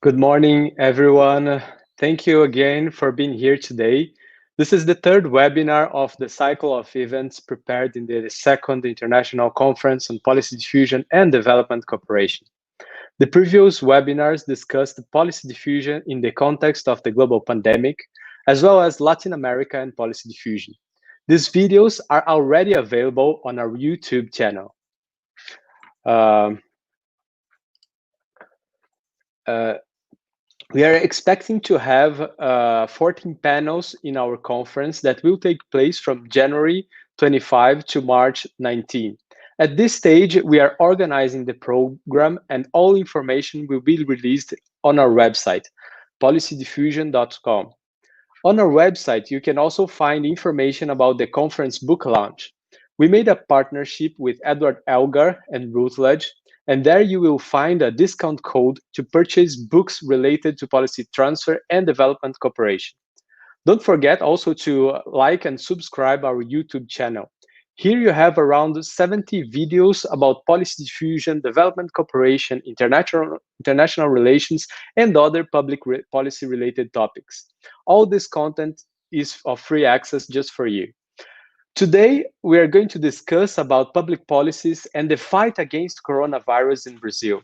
Good morning, everyone. Thank you again for being here today. This is the third webinar of the cycle of events prepared in the second International Conference on Policy Diffusion and Development Cooperation. The previous webinars discussed policy diffusion in the context of the global pandemic, as well as Latin America and policy diffusion. These videos are already available on our YouTube channel. We are expecting to have 14 panels in our conference that will take place from January 25 to March 19. At this stage, we are organizing the program and all information will be released on our website, policydiffusion.com. On our website, you can also find information about the conference book launch. We made a partnership with Edward Elgar and Routledge, and there you will find a discount code to purchase books related to policy transfer and development cooperation. Don't forget also to like and subscribe our YouTube channel. Here you have around 70 videos about policy diffusion, development cooperation, international relations, and other public policy related topics. All this content is of free access just for you. Today, we are going to discuss about public policies and the fight against coronavirus in Brazil.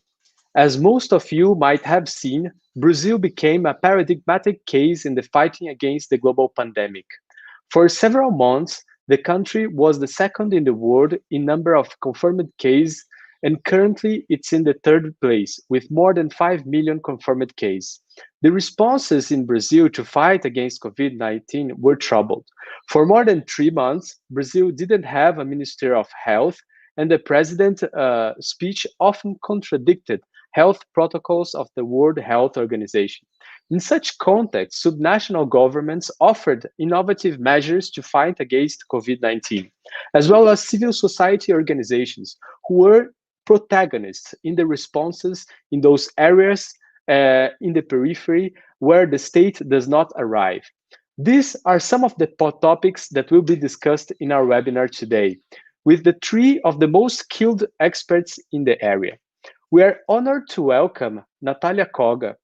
As most of you might have seen, Brazil became a paradigmatic case in the fighting against the global pandemic. For several months, the country was the second in the world in number of confirmed cases, and currently it's in the third place with more than 5 million confirmed cases. The responses in Brazil to fight against COVID-19 were troubled. For more than 3 months, Brazil didn't have a Minister of Health, and the president's speech often contradicted health protocols of the World Health Organization. In such context, subnational governments offered innovative measures to fight against COVID-19, as well as civil society organizations who were protagonists in the responses in those areas in the periphery where the state does not arrive. These are some of the topics that will be discussed in our webinar today, with the three of the most skilled experts in the area. We are honored to welcome Natalia Koga.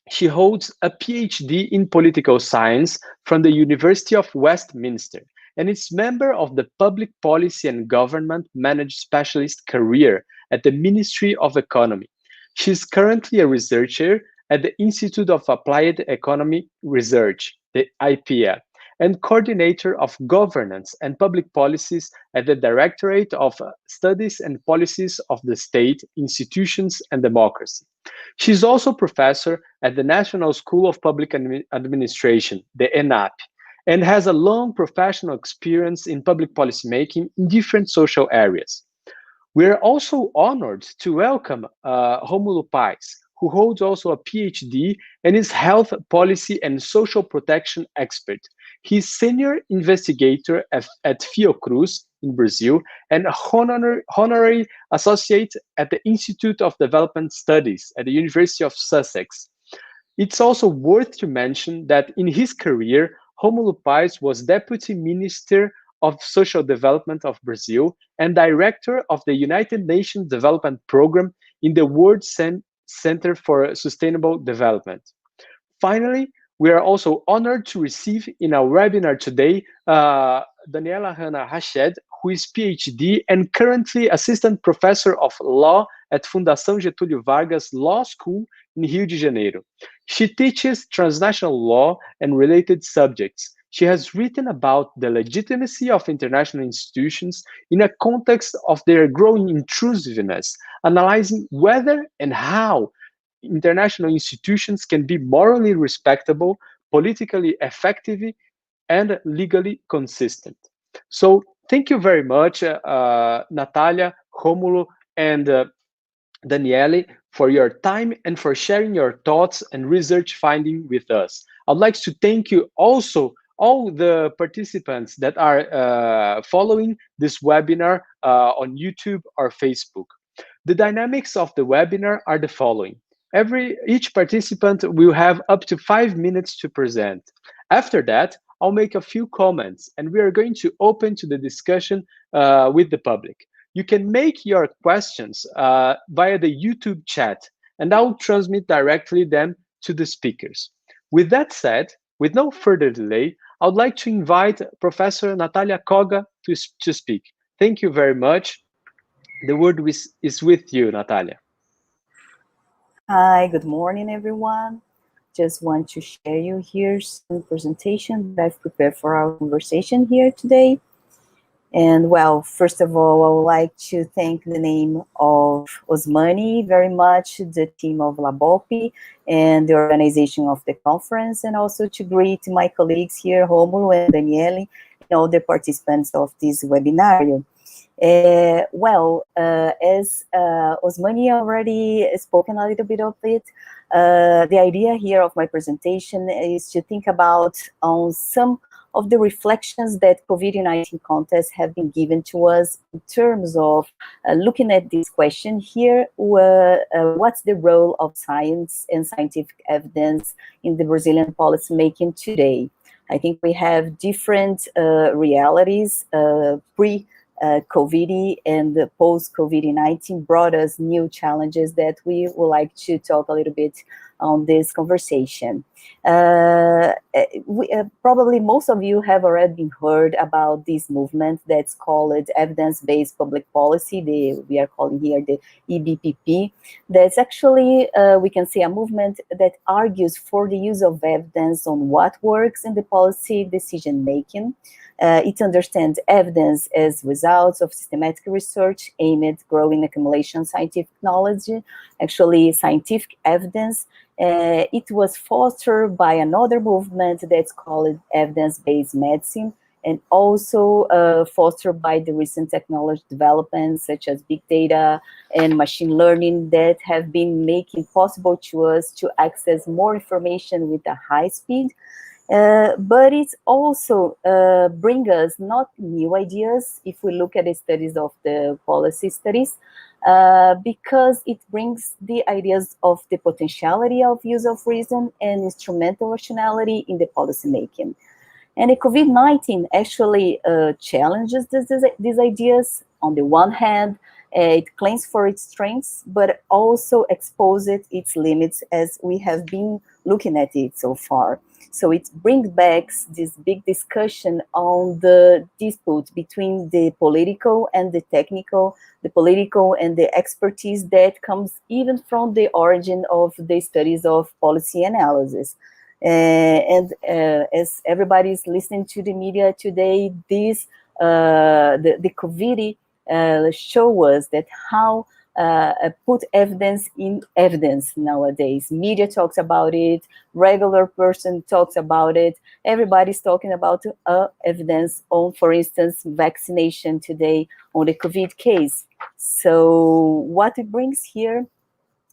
She holds a PhD in political science from the University of Westminster and is member of the Public Policy and Government Managed Specialist career at the Ministry of Economy. She is currently a researcher at the Institute of Applied Economy Research, the Ipea, and coordinator of governance and public policies at the Directorate of Studies and Policies of the State, Institutions and Democracy. She is also professor at the National School of Public Administration, the ENAP, and has a long professional experience in public policymaking in different social areas. We are also honored to welcome Rômulo Paes, who holds also a PhD and is health policy and social protection expert. He's senior investigator at Fiocruz in Brazil and honorary associate at the Institute of Development Studies at the University of Sussex. It's also worth to mention that in his career, Rômulo Paes was Deputy Minister of Social Development of Brazil and Director of the United Nations Development Program in the World Center for Sustainable Development. Finally, we are also honored to receive in our webinar today Danielle Hanna Rached, who is PhD and currently Assistant Professor of Law at Fundação Getulio Vargas Law School in Rio de Janeiro. She teaches transnational law and related subjects. She has written about the legitimacy of international institutions in a context of their growing intrusiveness, analyzing whether and how international institutions can be morally respectable, politically effective, and legally consistent. So thank you very much, Natalia, Rômulo, and Danielle, for your time and for sharing your thoughts and research finding with us. I'd like to thank you also all the participants that are following this webinar on YouTube or Facebook. The dynamics of the webinar are the following. Each participant will have up to 5 minutes to present. After that, I'll make a few comments and we are going to open to the discussion with the public. You can make your questions via the YouTube chat. and I'll transmit directly them to the speakers. With that said, with no further delay, I would like to invite Professor Natalia Koga to speak. Thank you very much. The word is with you, Natalia. Hi, good morning, everyone. Just want to share you here some presentation that I've prepared for our conversation here today. And well, first of all, I would like to thank the name of Osmany very much, the team of Labopi, and the organization of the conference, and also to greet my colleagues here, Rômulo and Danielle, and all the participants of this webinar. As Osmany already spoken a little bit of it, the idea here of my presentation is to think about some of the reflections that COVID-19 contests have been given to us in terms of looking at this question here, what's the role of science and scientific evidence in the Brazilian policymaking today? I think we have different realities, COVID and the post-COVID-19 brought us new challenges that we would like to talk a little bit on this conversation. Probably most of you have already heard about this movement that's called evidence-based public policy. We are calling here the EBPP. That's actually, we can say, a movement that argues for the use of evidence on what works in the policy decision-making. It understands evidence as results of systematic research aimed at growing accumulation scientific knowledge, actually scientific evidence. It was fostered by another movement that's called evidence-based medicine, and also fostered by the recent technology developments such as big data and machine learning that have been making possible to us to access more information with a high speed. But it's also bring us not new ideas if we look at the studies of the policy studies, because it brings the ideas of the potentiality of use of reason and instrumental rationality in the policy making. And the COVID-19 actually challenges these ideas. On the one hand, it claims for its strengths, but also exposes its limits as we have been looking at it so far. So it brings back this big discussion on the dispute between the political and the technical, the political and the expertise that comes even from the origin of the studies of policy analysis. As everybody's listening to the media today, the COVID show us that how put evidence in evidence nowadays. Media talks about it, regular person talks about it, everybody's talking about evidence on, for instance, vaccination today on the COVID case. So what it brings here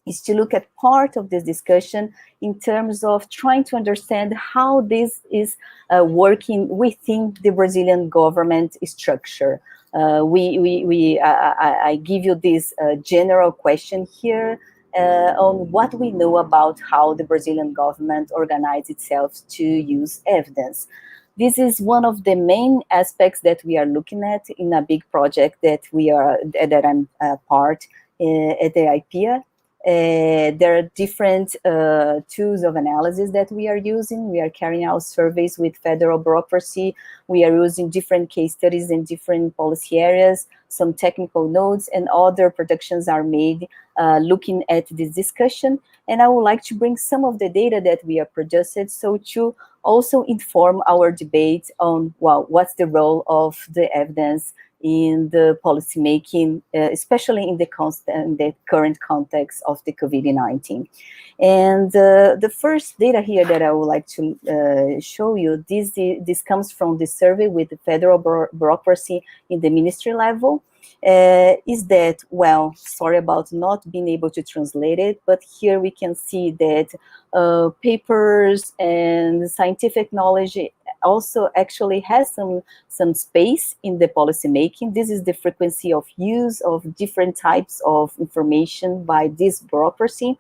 is to look at part of this discussion in terms of trying to understand how this is working within the Brazilian government structure. I give you this general question here on what we know about how the Brazilian government organizes itself to use evidence. This is one of the main aspects that we are looking at in a big project that I'm part at the Ipea. There are different tools of analysis that we are using. We are carrying out surveys with federal bureaucracy. We are using different case studies in different policy areas, some technical notes, and other productions are made looking at this discussion. And I would like to bring some of the data that we have produced, so to also inform our debate on, well, what's the role of the evidence in the policymaking, especially in the current context of the COVID-19. And the first data here that I would like to show you, this comes from the survey with the federal bureaucracy in the ministry level, is that, well, sorry about not being able to translate it, but here we can see that papers and scientific knowledge also actually has some space in the policy making. This is the frequency of use of different types of information by this bureaucracy,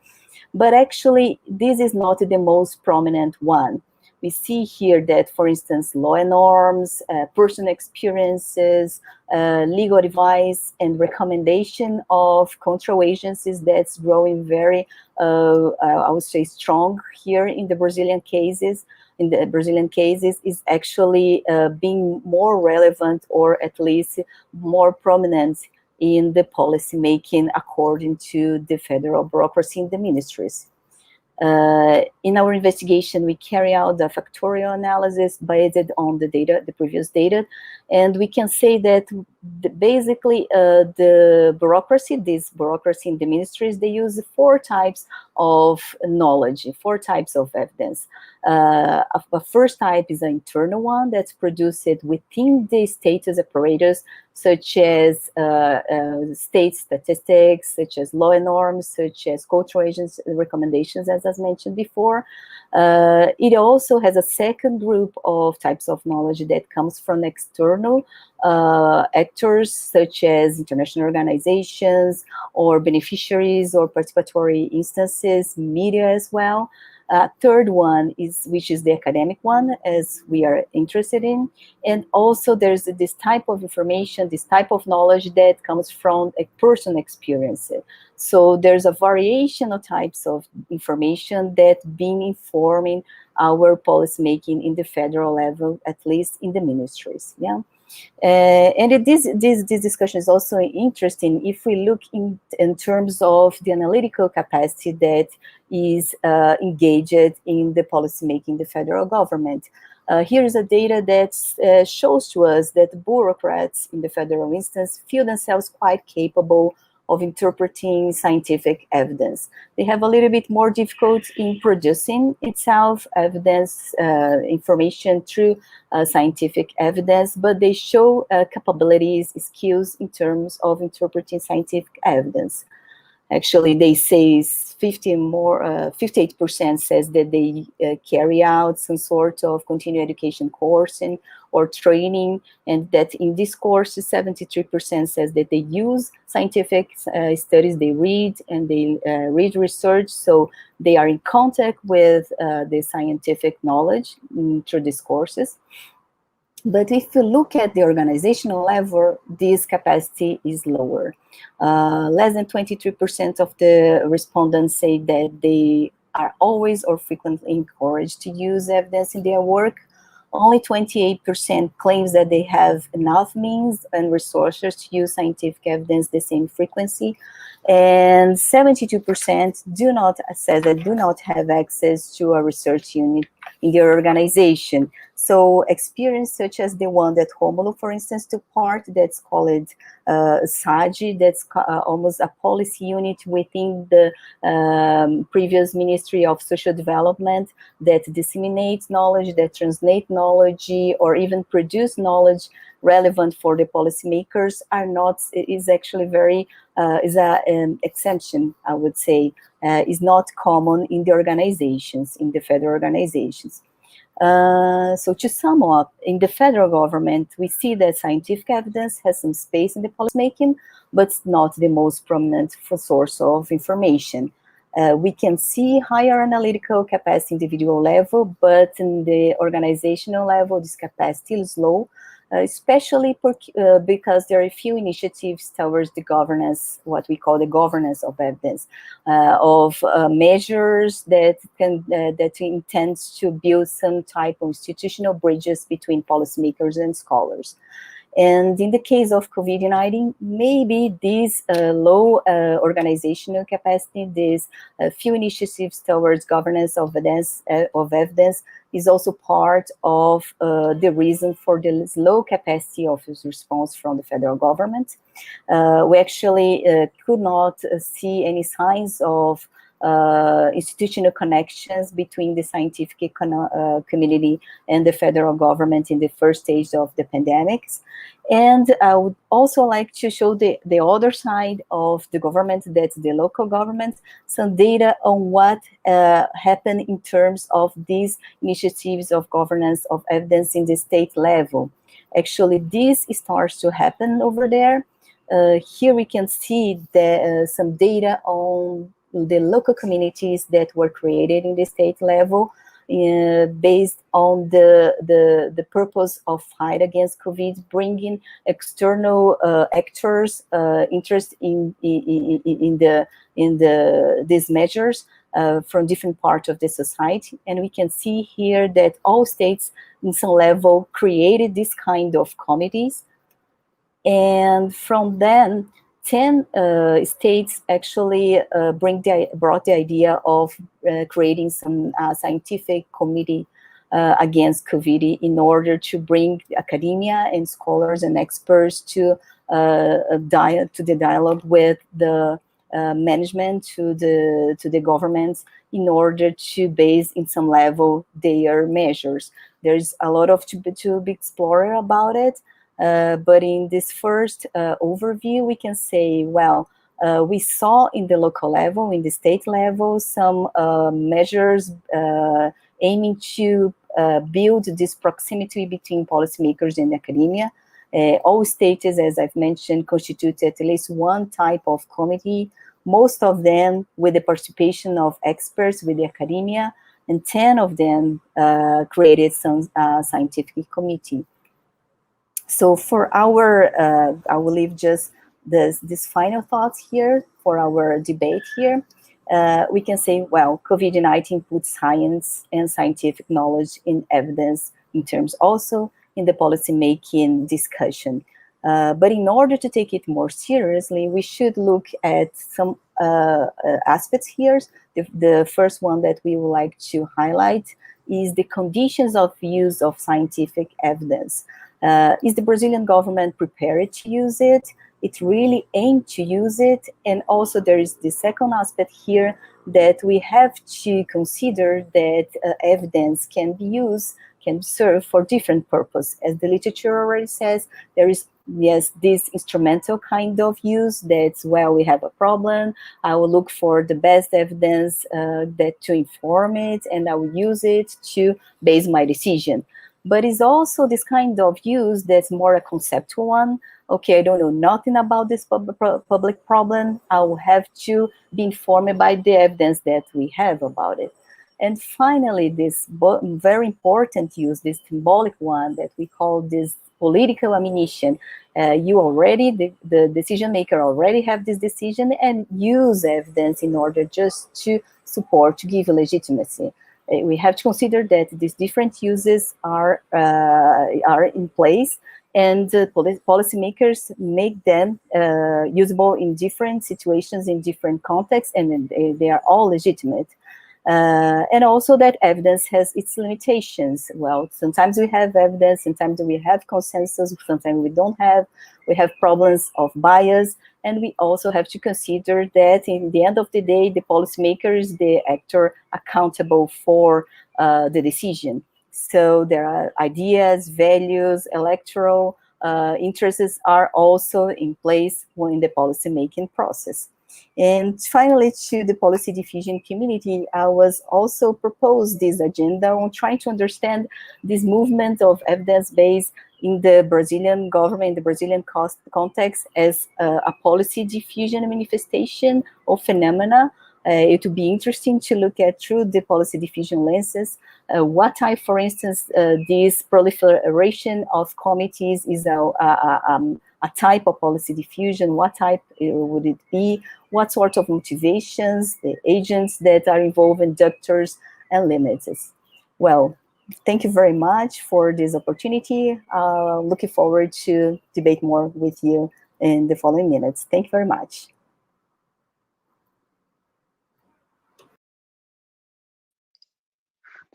but actually this is not the most prominent one. we see here that, for instance, law and norms, personal experiences, legal advice, and recommendation of control agencies that's growing very, I would say, strong here in the Brazilian cases. Is actually being more relevant, or at least more prominent in the policy making according to the federal bureaucracy in the ministries. In our investigation, we carry out the factorial analysis based on the data, the previous data, and we can say that basically the bureaucracy, this bureaucracy in the ministries, they use 4 types of knowledge, 4 types of evidence. A first type is an internal one that's produced within the status apparatus, such as state statistics, such as law and norms, such as control agents recommendations, as I mentioned before. It also has a second group of types of knowledge that comes from external actors, such as international organizations, or beneficiaries, or participatory instances, media as well. Third one which is the academic one, as we are interested in. And also there's this type of information, this type of knowledge that comes from a personal experience. So there's a variation of types of information that been informing our policymaking in the federal level, at least in the ministries, yeah. And this discussion is also interesting if we look in terms of the analytical capacity that is engaged in the policymaking, the federal government. Here is a data that shows to us that bureaucrats in the federal instance feel themselves quite capable of interpreting scientific evidence. They have a little bit more difficult in producing itself evidence, information through scientific evidence, but they show capabilities, skills in terms of interpreting scientific evidence. Actually, they say 58% says that they carry out some sort of continuing education course or training, and that in this course, 73% says that they use scientific studies, they read, and they read research, so they are in contact with the scientific knowledge through these courses. But if you look at the organizational level, this capacity is lower. Less than 23% of the respondents say that they are always or frequently encouraged to use evidence in their work. Only 28% claims that they have enough means and resources to use scientific evidence the same frequency. And 72% do not have access to a research unit in their organization. So experience such as the one that Rômulo, for instance, took part, that's called SAGI, that's almost a policy unit within the previous Ministry of Social Development that disseminates knowledge, that translates knowledge, or even produce knowledge relevant for the policymakers is actually very, is an exemption, I would say, is not common in the organizations, in the federal organizations. So to sum up, in the federal government, we see that scientific evidence has some space in the policymaking, but it's not the most prominent source of information. We can see higher analytical capacity individual level, but in the organizational level, this capacity is low, especially because there are a few initiatives towards the governance, what we call the governance of evidence, of measures that intends to build some type of institutional bridges between policymakers and scholars. And in the case of COVID-19, maybe this low organizational capacity, these few initiatives towards governance of evidence is also part of the reason for the low capacity of response from the federal government. We actually could not see any signs of institutional connections between the scientific community and the federal government in the first stage of the pandemics. And I would also like to show the other side of the government, that's the local government, some data on what happened in terms of these initiatives of governance of evidence in the state level. Actually, this starts to happen over there. Here we can see some data on the local communities that were created in the state level. based on the purpose of fight against COVID, bringing external actors interest in these measures from different parts of the society. And we can see here that all states in some level created this kind of committees. And from then, 10 states actually brought the idea of creating some scientific committee against COVID in order to bring academia and scholars and experts to the dialogue with the management, to the governments, in order to base in some level their measures. There's a lot of to be explored about it. But in this first overview, we can say, well, we saw in the local level, in the state level, some measures aiming to build this proximity between policymakers and academia. All states, as I've mentioned, constitute at least one type of committee, most of them with the participation of experts with the academia, and 10 of them created some scientific committee. So for our, I will leave just this final thoughts here for our debate here. We can say, well, COVID-19 puts science and scientific knowledge in evidence in terms also in the policy-making discussion. But in order to take it more seriously, we should look at some aspects here. The first one that we would like to highlight is the conditions of use of scientific evidence. Is the Brazilian government prepared to use it? It really aimed to use it. And also there is the second aspect here that we have to consider that evidence can be used, can serve for different purpose. As the literature already says, there is, yes, this instrumental kind of use. That's, well, we have a problem, I will look for the best evidence that to inform it, and I will use it to base my decision. But it's also this kind of use that's more a conceptual one. Okay, I don't know nothing about this public problem. I will have to be informed by the evidence that we have about it. And finally, this very important use, this symbolic one that we call this political ammunition. You already, the decision maker already have this decision and use evidence in order just to support, to give legitimacy. We have to consider that these different uses are in place, and policymakers make them usable in different situations, in different contexts, and they are all legitimate. And also that evidence has its limitations. Well, sometimes we have evidence, sometimes we have consensus, sometimes we don't have. We have problems of bias, and we also have to consider that in the end of the day, the policymaker is the actor accountable for the decision. So there are ideas, values, electoral interests are also in place in the policymaking process. And finally, to the policy diffusion community, I was also proposed this agenda on trying to understand this movement of evidence-based in the Brazilian government, in the Brazilian context, as a policy diffusion manifestation or phenomena. It would be interesting to look at through the policy diffusion lenses. What type, for instance, this proliferation of committees is a type of policy diffusion? What type would it be? What sort of motivations, the agents that are involved, inductors and limits? Well, thank you very much for this opportunity. Looking forward to debate more with you in the following minutes. Thank you very much.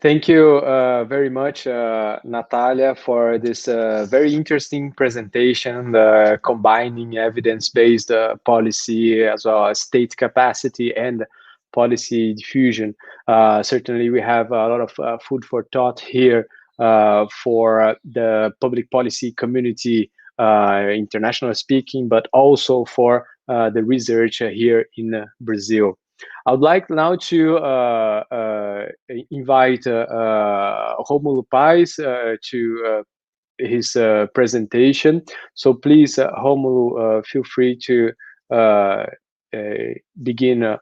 Thank you very much, Natalia, for this very interesting presentation, combining evidence-based policy as well as state capacity and policy diffusion. Certainly, we have a lot of food for thought here for the public policy community, international speaking, but also for the research here in Brazil. I would like now to invite Rômulo Paes to his presentation. So please, Rômulo, feel free to begin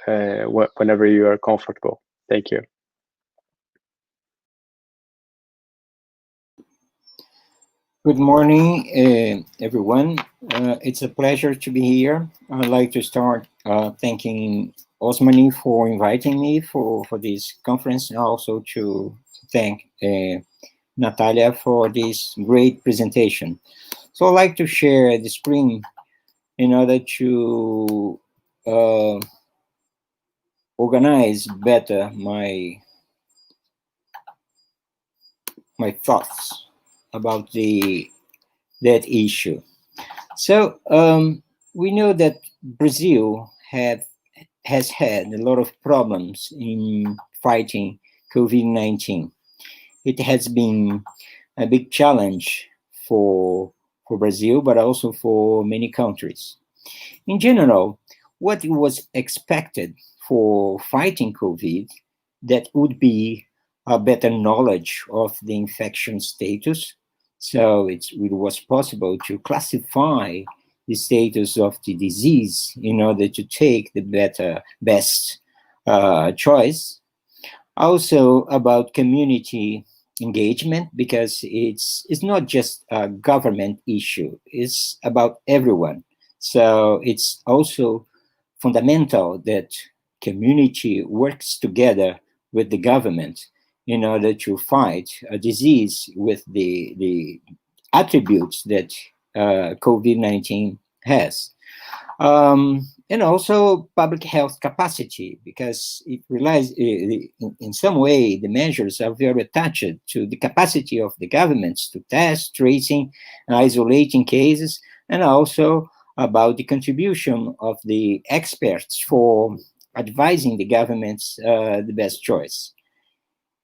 whenever you are comfortable. Thank you. Good morning, everyone. It's a pleasure to be here. I'd like to start thanking Osmany for inviting me for this conference, and also to thank Natalia for this great presentation. So I'd like to share the screen in order to organize better my thoughts about that issue. So we know that Brazil has had a lot of problems in fighting COVID-19. It has been a big challenge for Brazil, but also for many countries. In general, what was expected for fighting COVID, that would be a better knowledge of the infection status. So it was possible to classify the status of the disease in order to take the best choice. Also about community engagement, because it's not just a government issue, it's about everyone. So it's also fundamental that community works together with the government in order to fight a disease with the attributes that COVID-19 has. And also public health capacity, because it relies, in some way, the measures are very attached to the capacity of the governments to test, tracing, and isolating cases, and also about the contribution of the experts for advising the governments the best choice.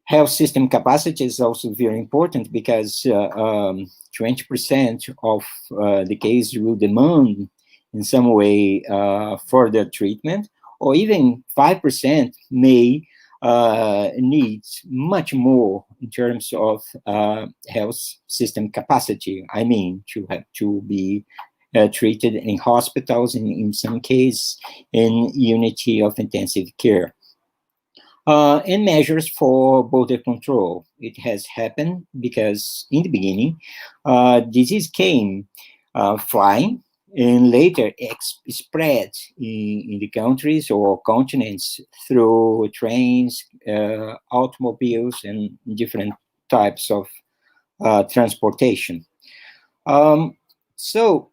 Health system capacity is also very important, because 20% of the cases will demand in some way further treatment, or even 5% may need much more in terms of health system capacity. I mean, to have to be treated in hospitals, and in some cases in unity of intensive care. And measures for border control. It has happened because in the beginning, disease came flying, and later spread in the countries or continents through trains, automobiles, and different types of transportation. So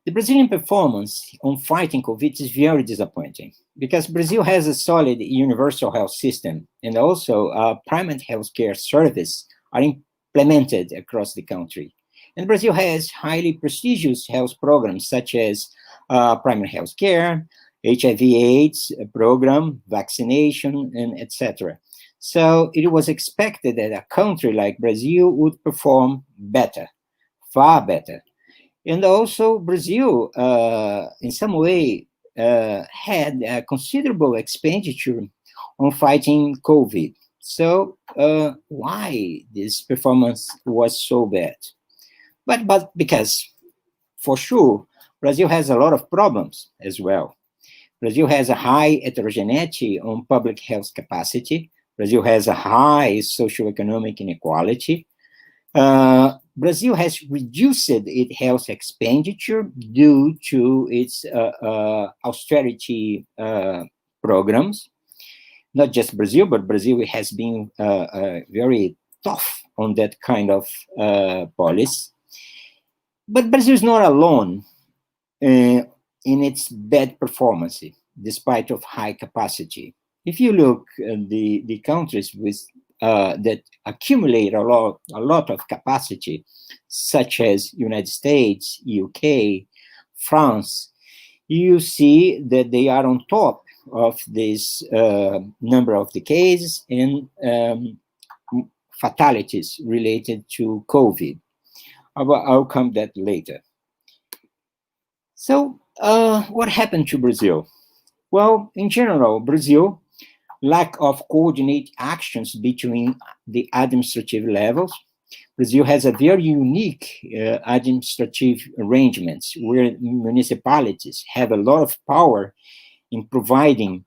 the Brazilian performance on fighting COVID is very disappointing, because Brazil has a solid universal health system, and also primary health care service are implemented across the country. And Brazil has highly prestigious health programs such as primary health care, HIV/AIDS program, vaccination, and etc. So it was expected that a country like Brazil would perform better, far better. And also Brazil, in some way, had a considerable expenditure on fighting COVID. So why this performance was so bad? But because, for sure, Brazil has a lot of problems as well. Brazil has a high heterogeneity on public health capacity. Brazil has a high socioeconomic inequality. Brazil has reduced its health expenditure due to its austerity programs. Not just Brazil, but Brazil has been very tough on that kind of policy. But Brazil is not alone in its bad performance, despite of high capacity. If you look at the countries with that accumulate a lot of capacity, such as United States, UK, France, you see that they are on top of this number of the cases and fatalities related to COVID. I'll come that later. So what happened to Brazil? Well, in general, Brazil, lack of coordinated actions between the administrative levels. Brazil has a very unique administrative arrangements where municipalities have a lot of power in providing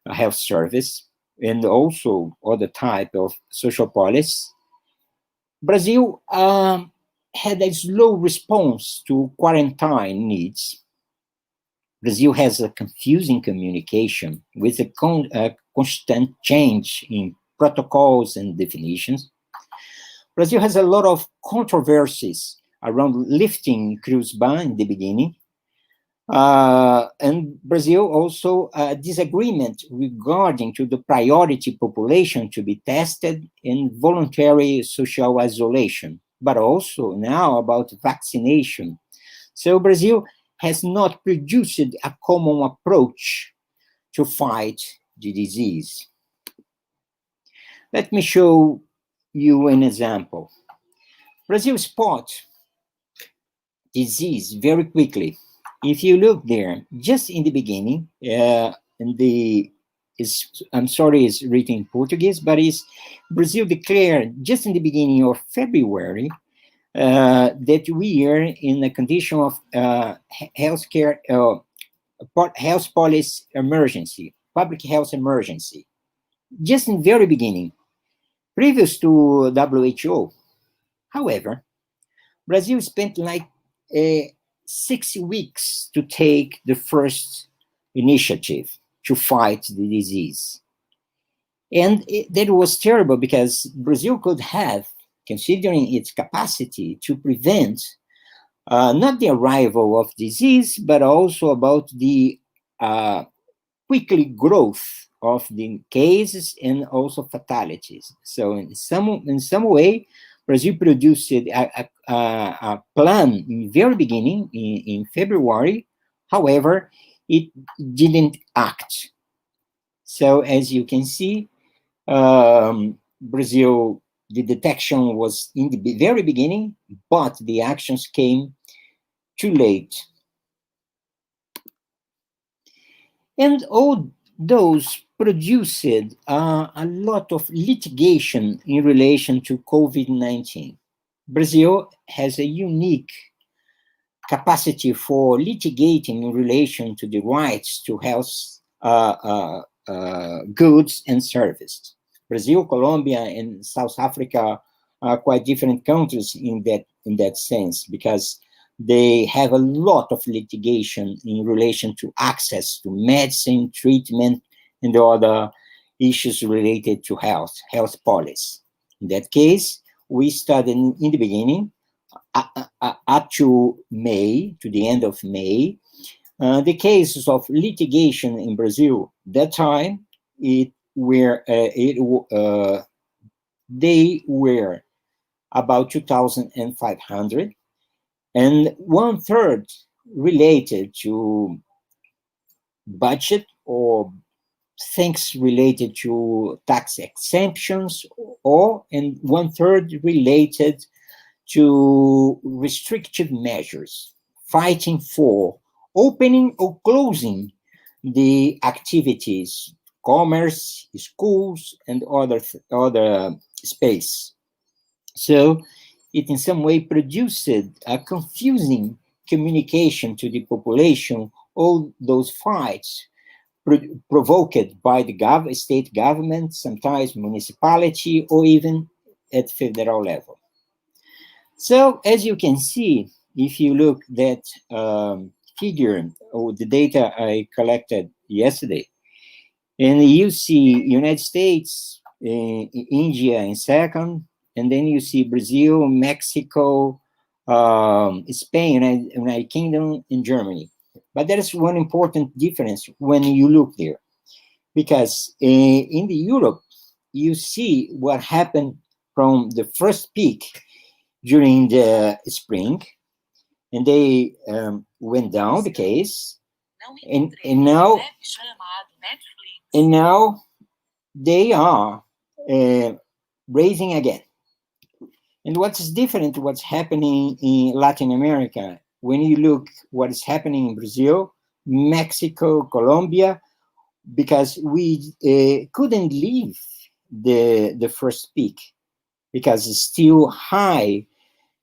a health service and also other type of social policy. Brazil had a slow response to quarantine needs. Brazil has a confusing communication with a constant change in protocols and definitions. Brazil has a lot of controversies around lifting Cruz ban in the beginning. And Brazil also disagreement regarding to the priority population to be tested in voluntary social isolation, but also now about vaccination. So Brazil has not produced a common approach to fight the disease. Let me show you an example. Brazil spot disease very quickly. If you look there, just in the beginning, I'm sorry, it's written in Portuguese, but Brazil declared just in the beginning of February that we are in a condition of healthcare, health policy emergency, public health emergency, just in the very beginning, previous to WHO. However, Brazil spent like 6 weeks to take the first initiative to fight the disease. And that was terrible because Brazil could have, considering its capacity to prevent not the arrival of disease, but also about the quickly growth of the cases and also fatalities. So in some way, Brazil produced a plan in the very beginning, in February. However, it didn't act. So as you can see, Brazil, the detection was in the very beginning, but the actions came too late. And all those produced a lot of litigation in relation to COVID-19. Brazil has a unique capacity for litigating in relation to the rights to health goods and services. Brazil, Colombia, and South Africa are quite different countries in that sense, because they have a lot of litigation in relation to access to medicine, treatment, and other issues related to health policy. In that case, we started in the beginning, up to May, to the end of May, the cases of litigation in Brazil. That time, they were about 2,500, and 1/3 related to budget or things related to tax exemptions, and 1/3 related to restrictive measures, fighting for opening or closing the activities, commerce, schools, and other space. So it in some way produced a confusing communication to the population. All those fights provoked by the state government, sometimes municipality, or even at federal level. So as you can see, if you look at that figure or the data I collected yesterday, and you see United States, India in second, and then you see Brazil, Mexico, Spain, United Kingdom, and Germany. But there is one important difference when you look there, because in the Europe, you see what happened from the first peak during the spring, and they went down the case, and now they are raising again. And what's different, what's happening in Latin America, when you look what is happening in Brazil, Mexico, Colombia, because we couldn't leave the first peak, because it's still high,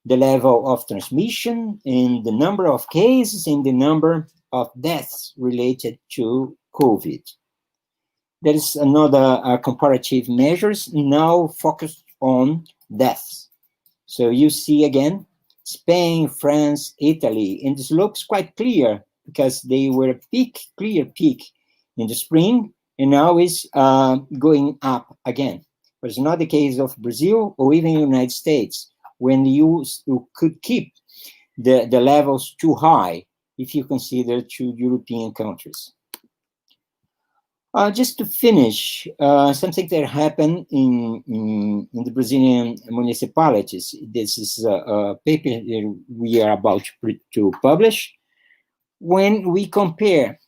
the level of transmission and the number of cases and the number of deaths related to COVID. There is another comparative measures now focused on deaths. So you see again, Spain, France, Italy, and this looks quite clear because they were a clear peak in the spring, and now is going up again. But it's not the case of Brazil or even the United States, when you could keep the levels too high if you consider two European countries. Just to finish, something that happened in the Brazilian municipalities. This is a paper that we are about to publish. When we compare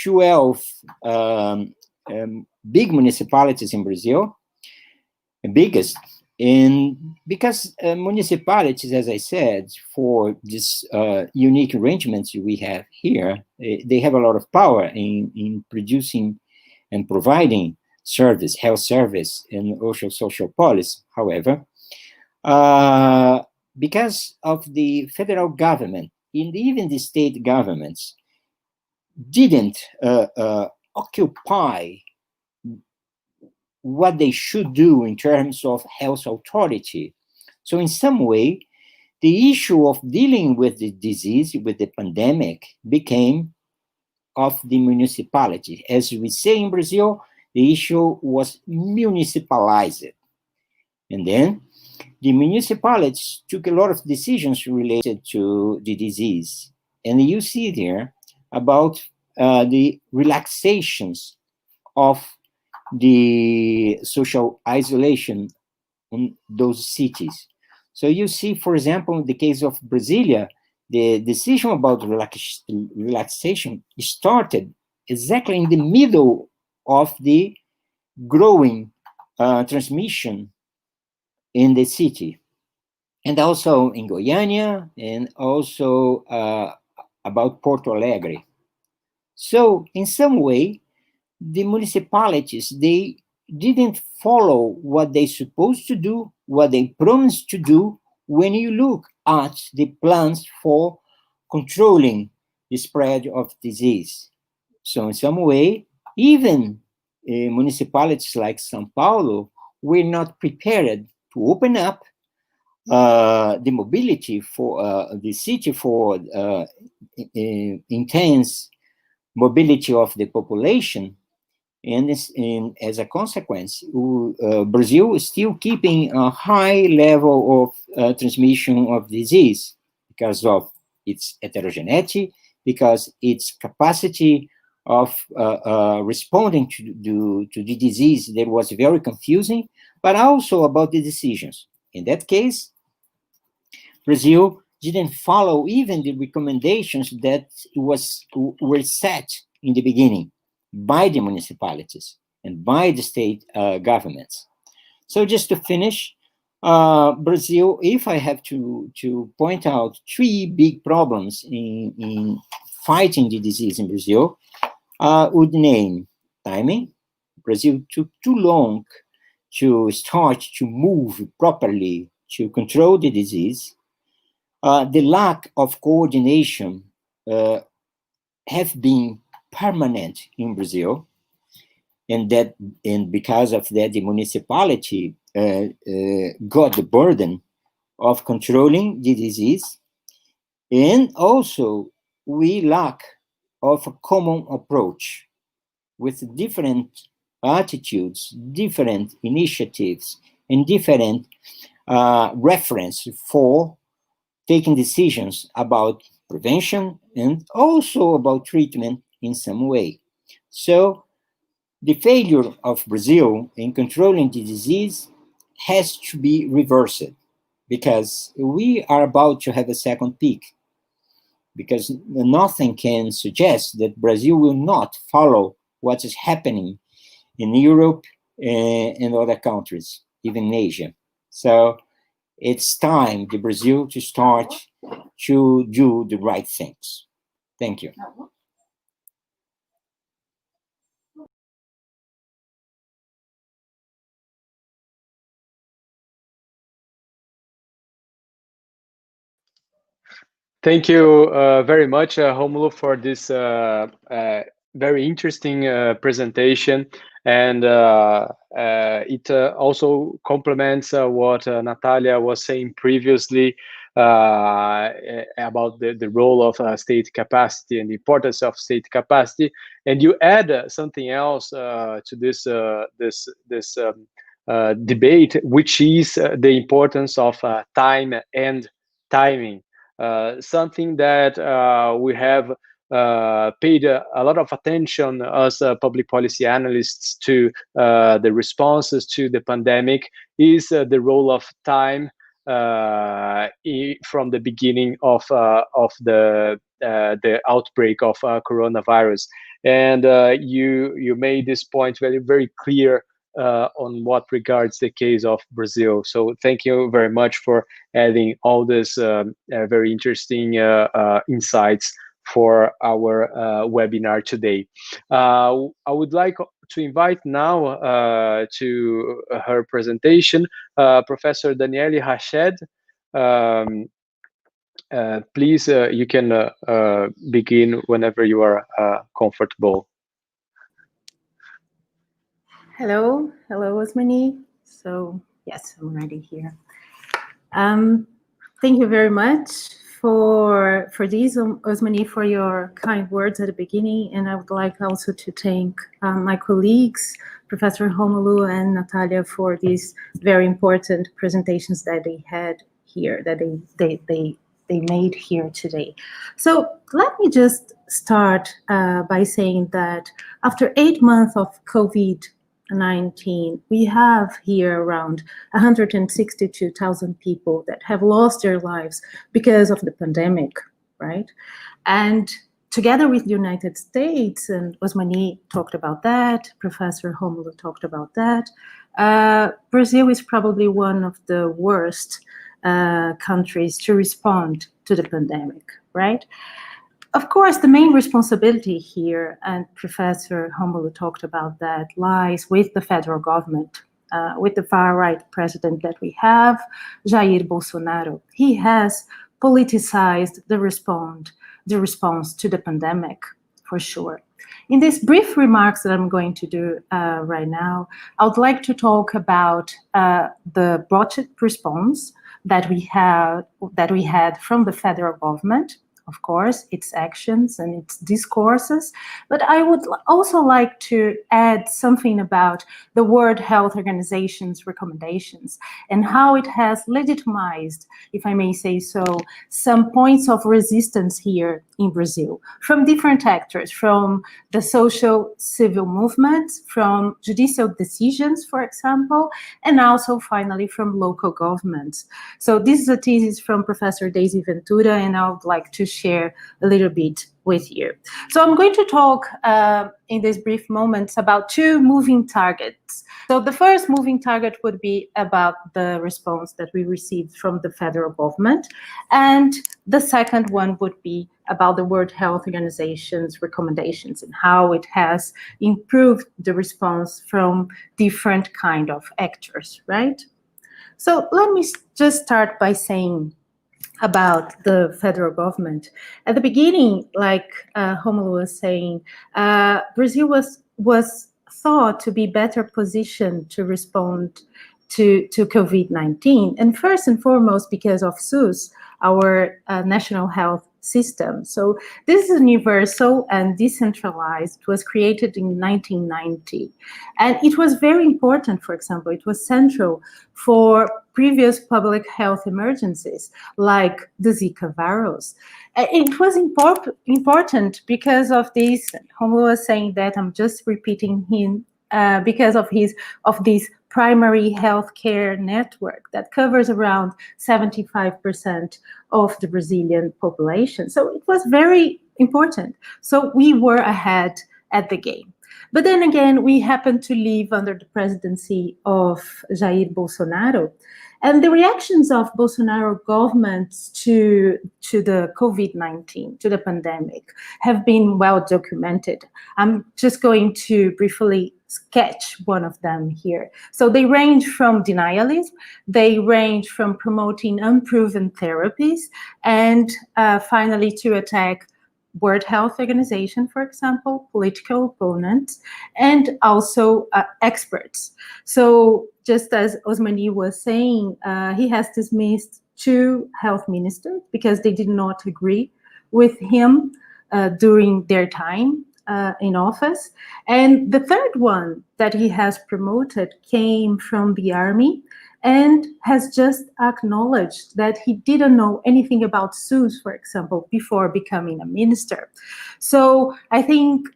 12 big municipalities in Brazil, the biggest, and because municipalities, as I said, for this unique arrangements we have here, they have a lot of power in producing and providing service, health service, and also social policy. However, because of the federal government, and even the state governments, didn't occupy what they should do in terms of health authority. So in some way, the issue of dealing with the disease, with the pandemic, became of the municipality. As we say in Brazil, the issue was municipalized. And then the municipalities took a lot of decisions related to the disease. And you see there about the relaxations of the social isolation in those cities. So you see, for example, in the case of Brasilia, the decision about relaxation started exactly in the middle of the growing transmission in the city, and also in Goiânia, and also about Porto Alegre. So in some way, the municipalities, they didn't follow what they supposed to do, what they promised to do, when you look at the plans for controlling the spread of disease. So in some way, even municipalities like São Paulo were not prepared to open up the mobility for the city for intense mobility of the population. And as a consequence, Brazil is still keeping a high level of transmission of disease because of its heterogeneity, because its capacity of responding to the disease that was very confusing, but also about the decisions. In that case, Brazil didn't follow even the recommendations that were set in the beginning by the municipalities and by the state governments. So just to finish, Brazil, if I have to point out three big problems in fighting the disease in Brazil, would name timing. Brazil took too long to start to move properly to control the disease. The lack of coordination have been permanent in Brazil, and because of that, the municipality got the burden of controlling the disease, and also we lack of a common approach with different attitudes, different initiatives, and different reference for taking decisions about prevention and also about treatment in some way. So the failure of Brazil in controlling the disease has to be reversed, because we are about to have a second peak, because nothing can suggest that Brazil will not follow what is happening in Europe and other countries, even in Asia. So it's time for Brazil to start to do the right things. Thank you. Thank you very much, Rômulo, for this very interesting presentation, and it also complements what Natalia was saying previously about the role of state capacity and the importance of state capacity. And you add something else to this debate, which is the importance of time and timing. Something that we have paid a lot of attention as public policy analysts to the responses to the pandemic is the role of time from the beginning of the outbreak of coronavirus. And you made this point very clear on what regards the case of Brazil. So thank you very much for adding all this very interesting insights for our webinar today. I would like to invite now to her presentation Professor Danielle Rached. Please, you can begin whenever you are comfortable. Hello, Osmany. So yes, I'm ready here. Thank you very much for these, Osmany, for your kind words at the beginning, and I would like also to thank my colleagues, Professor Rômulo and Natalia, for these very important presentations that they had here, that they made here today. So let me just start by saying that after 8 months of COVID-19, we have here around 162,000 people that have lost their lives because of the pandemic, right? And together with the United States, and Osmany talked about that, Professor Rômulo talked about that, Brazil is probably one of the worst countries to respond to the pandemic, right? Of course, the main responsibility here, and Professor Rômulo talked about that, lies with the federal government, with the far-right president that we have, Jair Bolsonaro. He has politicized the response to the pandemic, for sure. In these brief remarks that I'm going to do right now, I would like to talk about the broad response that we had from the federal government, of course, its actions and its discourses, but I would also like to add something about the World Health Organization's recommendations and how it has legitimized, if I may say so, some points of resistance here in Brazil from different actors, from the social civil movements, from judicial decisions, for example, and also finally from local governments. So this is a thesis from Professor Daisy Ventura, and I would like to share a little bit with you. So I'm going to talk in these brief moments about two moving targets. So the first moving target would be about the response that we received from the federal government, and the second one would be about the World Health Organization's recommendations and how it has improved the response from different kind of actors, right? So let me just start by saying about the federal government. At the beginning, like Rômulo was saying, Brazil was thought to be better positioned to respond to COVID-19, and first and foremost because of SUS, our national health system. So this is universal and decentralized. It was created in 1990. And it was very important, for example, it was central for previous public health emergencies like the Zika virus. It was important because of this. Rômulo was saying that, I'm just repeating him, because of this primary healthcare network that covers around 75% of the Brazilian population. So it was very important. So we were ahead at the game. But then again, we happened to live under the presidency of Jair Bolsonaro. And the reactions of Bolsonaro government to the COVID-19, to the pandemic, have been well documented. I'm just going to briefly sketch one of them here. So they range from denialism, they range from promoting unproven therapies, and finally to attack World Health Organization, for example, political opponents, and also experts. So just as Osmany was saying, he has dismissed 2 health ministers because they did not agree with him during their time in office. And the third one that he has promoted came from the army and has just acknowledged that he didn't know anything about SUS, for example, before becoming a minister. So I think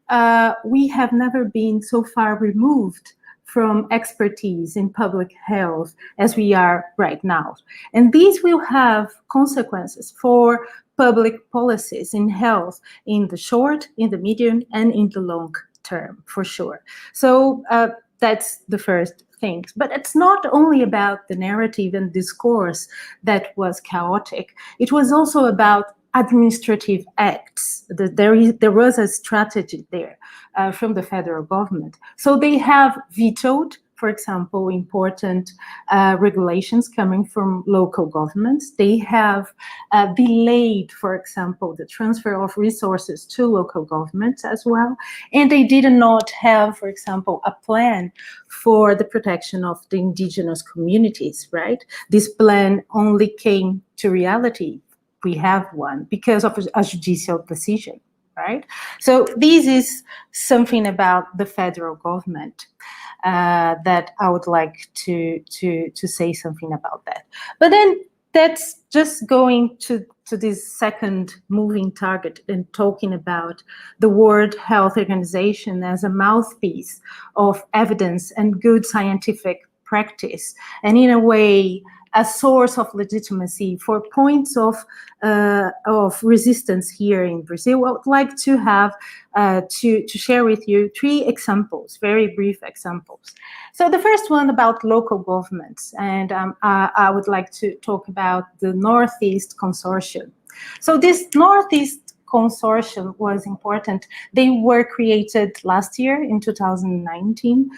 we have never been so far removed from expertise in public health as we are right now. And these will have consequences for public policies in health in the short, in the medium, and in the long term, for sure. So that's the first thing. But it's not only about the narrative and discourse that was chaotic. It was also about administrative acts. There was a strategy there from the federal government. So they have vetoed, for example, important regulations coming from local governments. They have delayed, for example, the transfer of resources to local governments as well. And they did not have, for example, a plan for the protection of the indigenous communities, right? This plan only came to reality. We have one because of a judicial decision, right? So this is something about the federal government that I would like to say something about that. But then that's just going to this second moving target and talking about the World Health Organization as a mouthpiece of evidence and good scientific practice, and in a way a source of legitimacy for points of resistance here in Brazil. I would like to have to share with you 3 examples, very brief examples. So the first one about local governments, and I would like to talk about the Northeast Consortium. So this Northeast Consortium was important. They were created last year in 2019.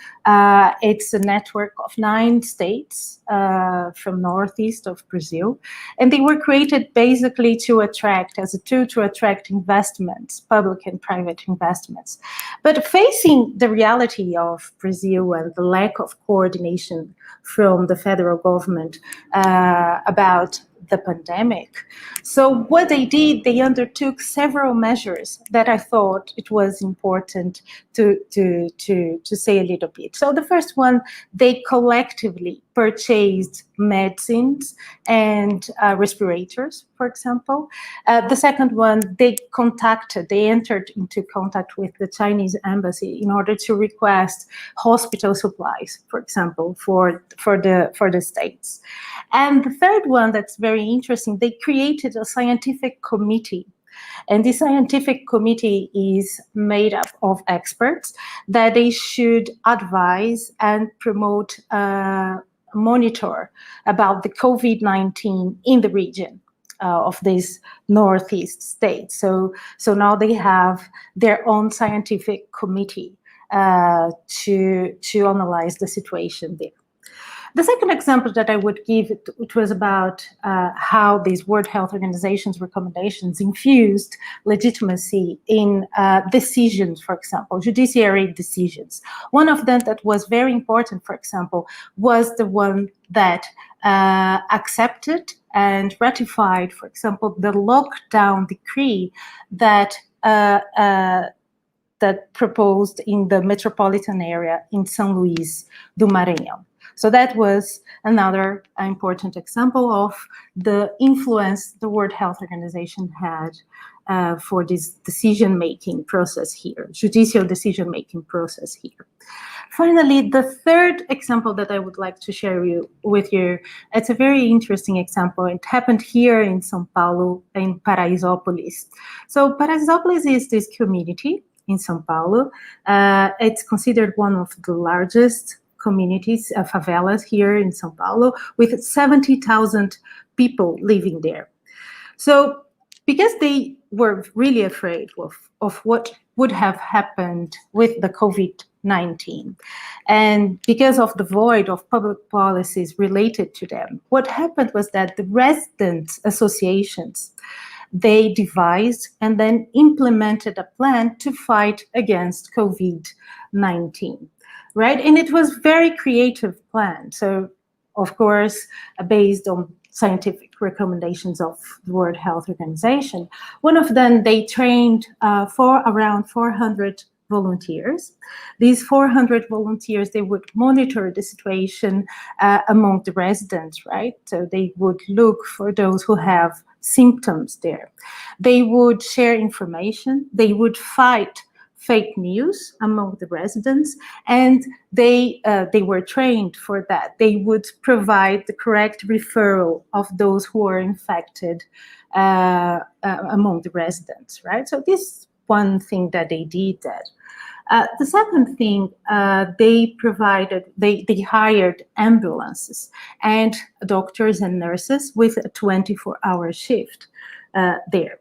It's a network of 9 states from northeast of Brazil. And they were created basically to attract, as a tool to attract investments, public and private investments. But facing the reality of Brazil and the lack of coordination from the federal government about the pandemic. So what they did, they undertook several measures that I thought it was important to say a little bit. So the first one, they collectively purchased medicines and respirators, for example. The second one, they entered into contact with the Chinese embassy in order to request hospital supplies, for example, for the states. And the third one that's very interesting, they created a scientific committee. And this scientific committee is made up of experts that they should advise and promote, monitor about the COVID-19 in the region of these Northeast states. So now they have their own scientific committee to analyze the situation there. The second example that I would give, it was about how these World Health Organization's recommendations infused legitimacy in decisions, for example, judiciary decisions. One of them that was very important, for example, was the one that accepted and ratified, for example, the lockdown decree that proposed in the metropolitan area in São Luís do Maranhão. So that was another important example of the influence the World Health Organization had for this decision-making process here, judicial decision-making process here. Finally, the third example that I would like to share with you, it's a very interesting example. It happened here in São Paulo, in Paraisópolis. So Paraisópolis is this community in São Paulo. It's considered one of the largest communities, favelas here in São Paulo, with 70,000 people living there. So because they were really afraid of what would have happened with the COVID-19, and because of the void of public policies related to them, what happened was that the resident associations they devised and then implemented a plan to fight against COVID-19, right? And it was very creative plan. So, of course, based on scientific recommendations of the World Health Organization. One of them, they trained for around 400 volunteers. These 400 volunteers, they would monitor the situation among the residents, right? So they would look for those who have symptoms there. They would share information. They would fight fake news among the residents, and they were trained for that. They would provide the correct referral of those who are infected among the residents, right? So this is one thing that they did that. The second thing, they hired ambulances and doctors and nurses with a 24-hour shift there.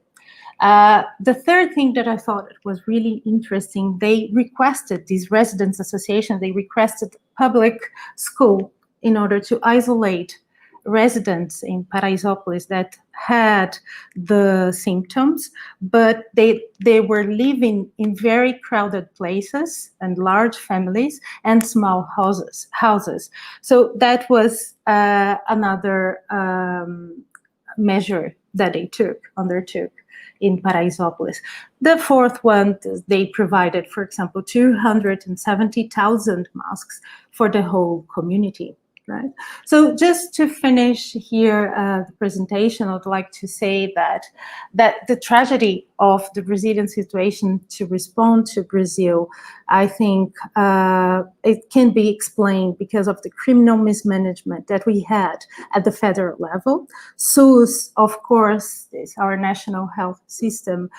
The third thing that I thought was really interesting, they requested, these residents associations, they requested public school in order to isolate residents in Paraisópolis that had the symptoms, but they were living in very crowded places and large families and small houses. So that was another measure that they undertook in Paraisópolis. The fourth one, they provided, for example, 270,000 masks for the whole community, right? So just to finish here the presentation, I'd like to say that the tragedy of the Brazilian situation to respond to Brazil, I think it can be explained because of the criminal mismanagement that we had at the federal level. SUS, of course, our national health system,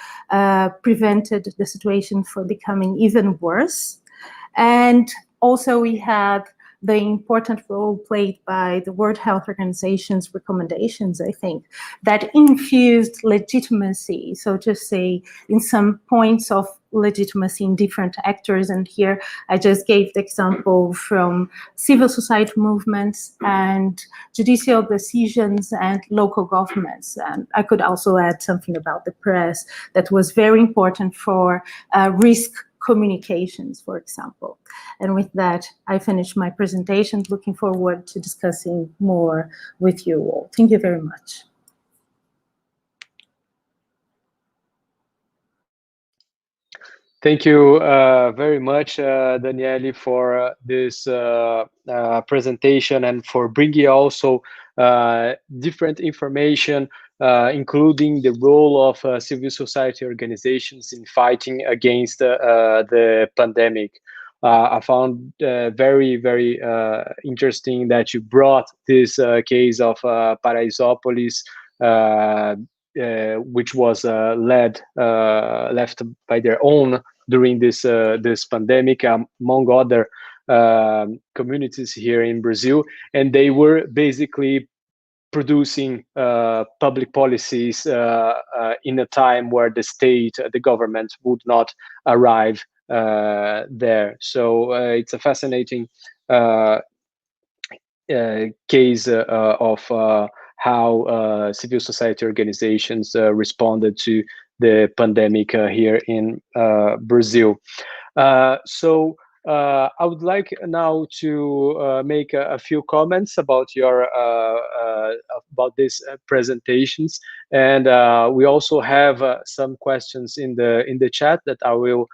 prevented the situation from becoming even worse. And also we had the important role played by the World Health Organization's recommendations, I think, that infused legitimacy, so to say, in some points of legitimacy in different actors. And here I just gave the example from civil society movements and judicial decisions and local governments. And I could also add something about the press that was very important for risk communications, for example. And with that, I finish my presentation, looking forward to discussing more with you all. Thank you very much. Thank you very much, Danielle, for this presentation and for bringing also different information, including the role of civil society organizations in fighting against the pandemic. I found very, very interesting that you brought this case of Paraisópolis, which was left by their own during this pandemic, among other communities here in Brazil, and they were basically producing public policies in a time where the state, the government, would not arrive there. So it's a fascinating case of how civil society organizations responded to the pandemic here in Brazil. So I would like now to make a few comments about your about these presentations, and we also have some questions in the chat that I will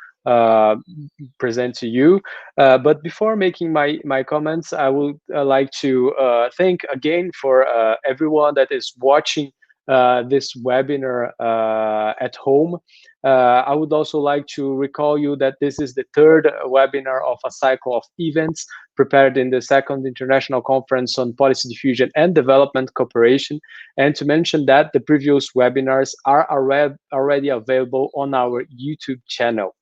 present to you. But before making my comments, I would like to thank again for everyone that is watching this webinar at home. I would also like to recall you that this is the third webinar of a cycle of events prepared in the second International Conference on Policy Diffusion and Development Cooperation, and to mention that the previous webinars are already available on our YouTube channel.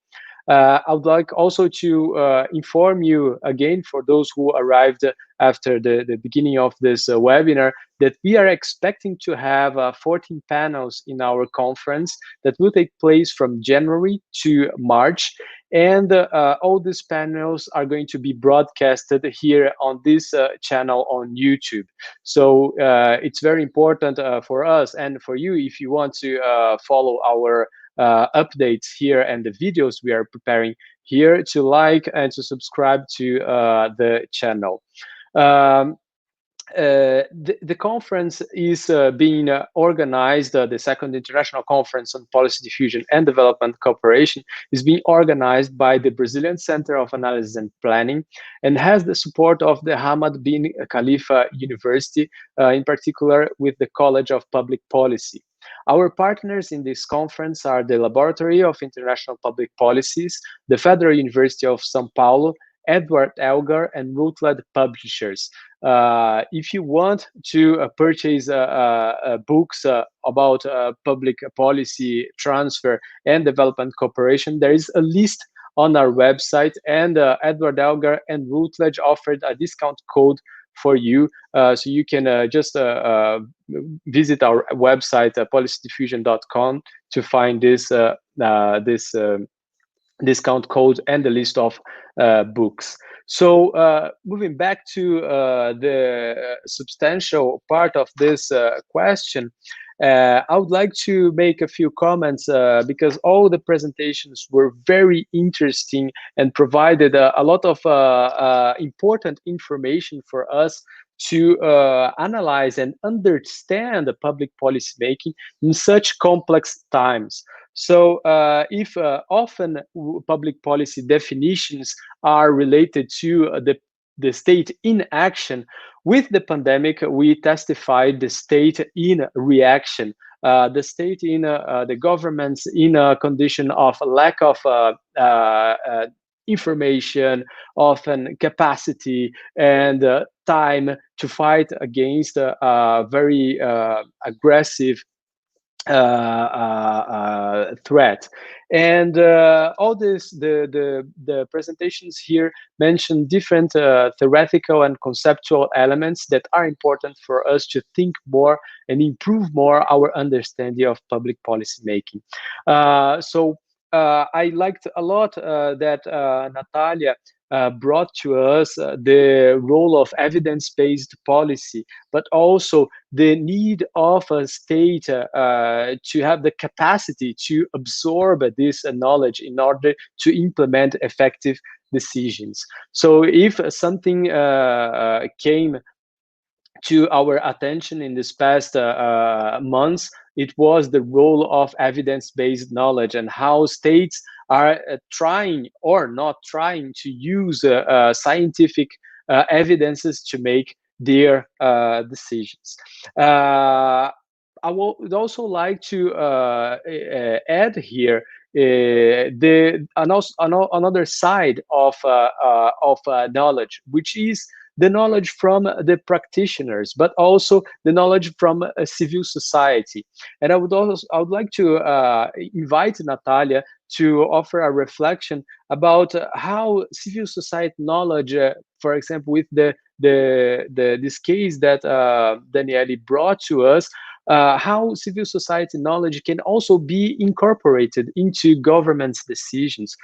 I would like also to inform you again, for those who arrived after the beginning of this webinar, that we are expecting to have 14 panels in our conference that will take place from January to March. And all these panels are going to be broadcasted here on this channel on YouTube. So it's very important for us and for you, if you want to follow our updates here and the videos we are preparing here, to like and to subscribe to the channel. The conference is being organized, the second international conference on policy diffusion and development cooperation is being organized by the Brazilian Center of Analysis and Planning, and has the support of the Hamad bin Khalifa University, in particular with the College of Public Policy. Our partners in this conference are the Laboratory of International Public Policies, the Federal University of São Paulo, Edward Elgar, and Rootled Publishers. If you want to purchase books about public policy transfer and development cooperation, there is a list on our website, and Edward Elgar and Routledge offered a discount code for you, so you can just visit our website, policydiffusion.com, to find this discount code and the list of books. So moving back to the substantial part of this question, I would like to make a few comments because all the presentations were very interesting and provided a lot of important information for us to analyze and understand the public policy making in such complex times. So if often public policy definitions are related to the state in action, with the pandemic, we testified the state in reaction, the state in the governments in a condition of lack of information, often capacity and time to fight against very aggressive threat. And all this, the presentations here mention different theoretical and conceptual elements that are important for us to think more and improve more our understanding of public policy making. So I liked a lot that Natalia brought to us the role of evidence-based policy, but also the need of a state to have the capacity to absorb this knowledge in order to implement effective decisions. So if something came to our attention in this past months, it was the role of evidence-based knowledge and how states are trying or not trying to use scientific evidences to make their decisions. I would also like to add here another side of knowledge, which is the knowledge from the practitioners, but also the knowledge from civil society. And I would like to invite Natalia to offer a reflection about how civil society knowledge, for example, with this case that Danielle brought to us, how civil society knowledge can also be incorporated into government's decisions.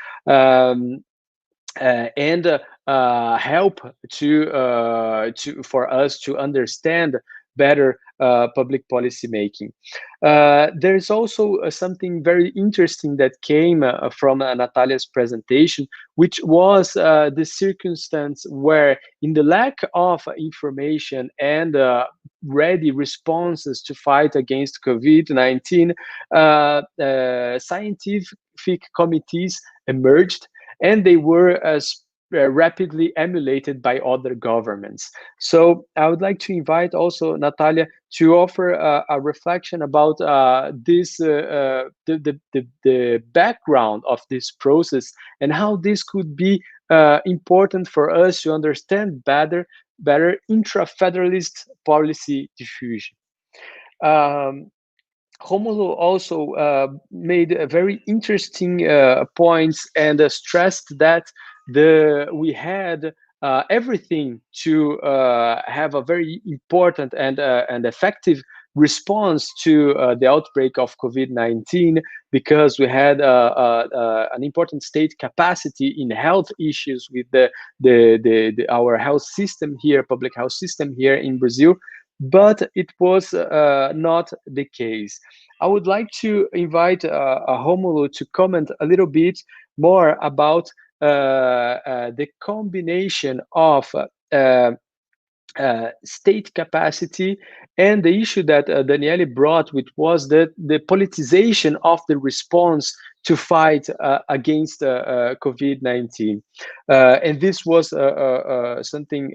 And help for us to understand better public policy making. There's also something very interesting that came from Natalia's presentation, which was the circumstance where, in the lack of information and ready responses to fight against COVID-19, scientific committees emerged, and they were rapidly emulated by other governments. So I would like to invite also Natalia to offer a reflection about the background of this process and how this could be important for us to understand better intra-federalist policy diffusion. Rômulo also made a very interesting points and stressed that we had everything to have a very important and effective response to the outbreak of COVID-19, because we had an important state capacity in health issues with our health system here, public health system here in Brazil, but it was not the case. I would like to invite Rômulo to comment a little bit more about the combination of state capacity and the issue that Danielle brought, which was the politicization of the response to fight against COVID-19. And this was something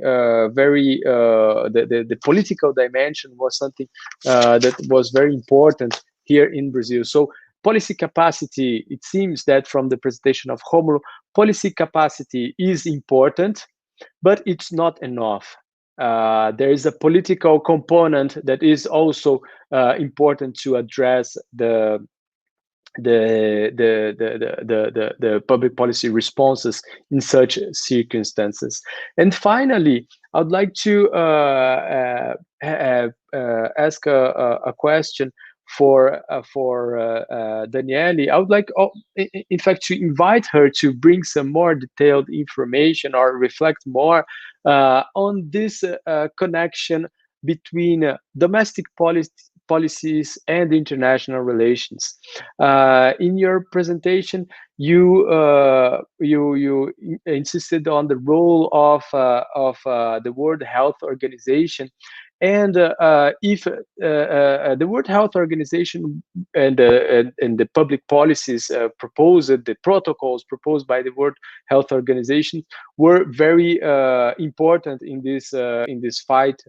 very, the political dimension was something that was very important here in Brazil. So policy capacity, it seems that from the presentation of Rômulo, policy capacity is important, but it's not enough. There is a political component that is also important to address the public policy responses in such circumstances. And finally, I would like to ask a question for Danielle. I would like, in fact, to invite her to bring some more detailed information or reflect more on this connection between domestic policies and international relations. In your presentation, you insisted on the role of the World Health Organization, and if the World Health Organization and the public policies proposed, the protocols proposed by the World Health Organization were very important in this fight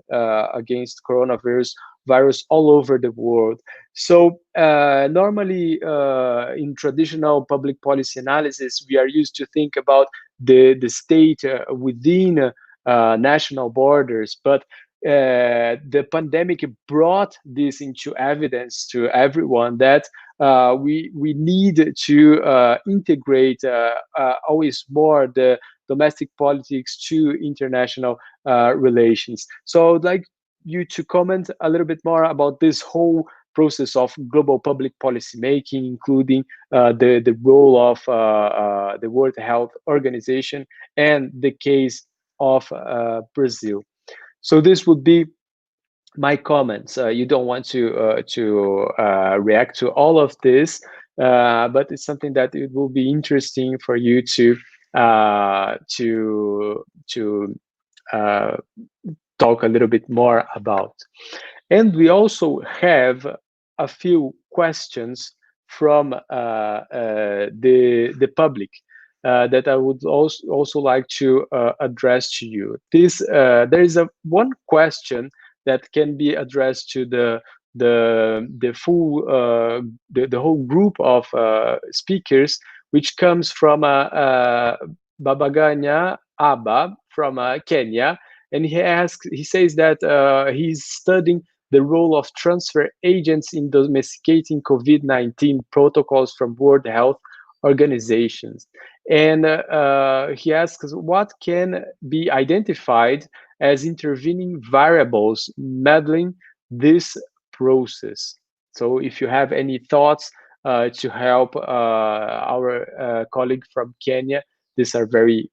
against coronavirus all over the world. So normally in traditional public policy analysis, we are used to think about the state within national borders, but the pandemic brought this into evidence to everyone that we need to integrate always more the domestic politics to international relations. So I would like you to comment a little bit more about this whole process of global public policy making, including the role of the World Health Organization and the case of Brazil. So this would be my comments. You don't want to react to all of this, but it's something that it will be interesting for you to talk a little bit more about. And we also have a few questions from the public that I would also like to address to you. There is one question that can be addressed to the whole group of speakers, which comes from Babaganya Abba from Kenya. And he says that he's studying the role of transfer agents in domesticating COVID-19 protocols from World Health Organizations. And he asks what can be identified as intervening variables meddling this process. So if you have any thoughts to help our colleague from Kenya, these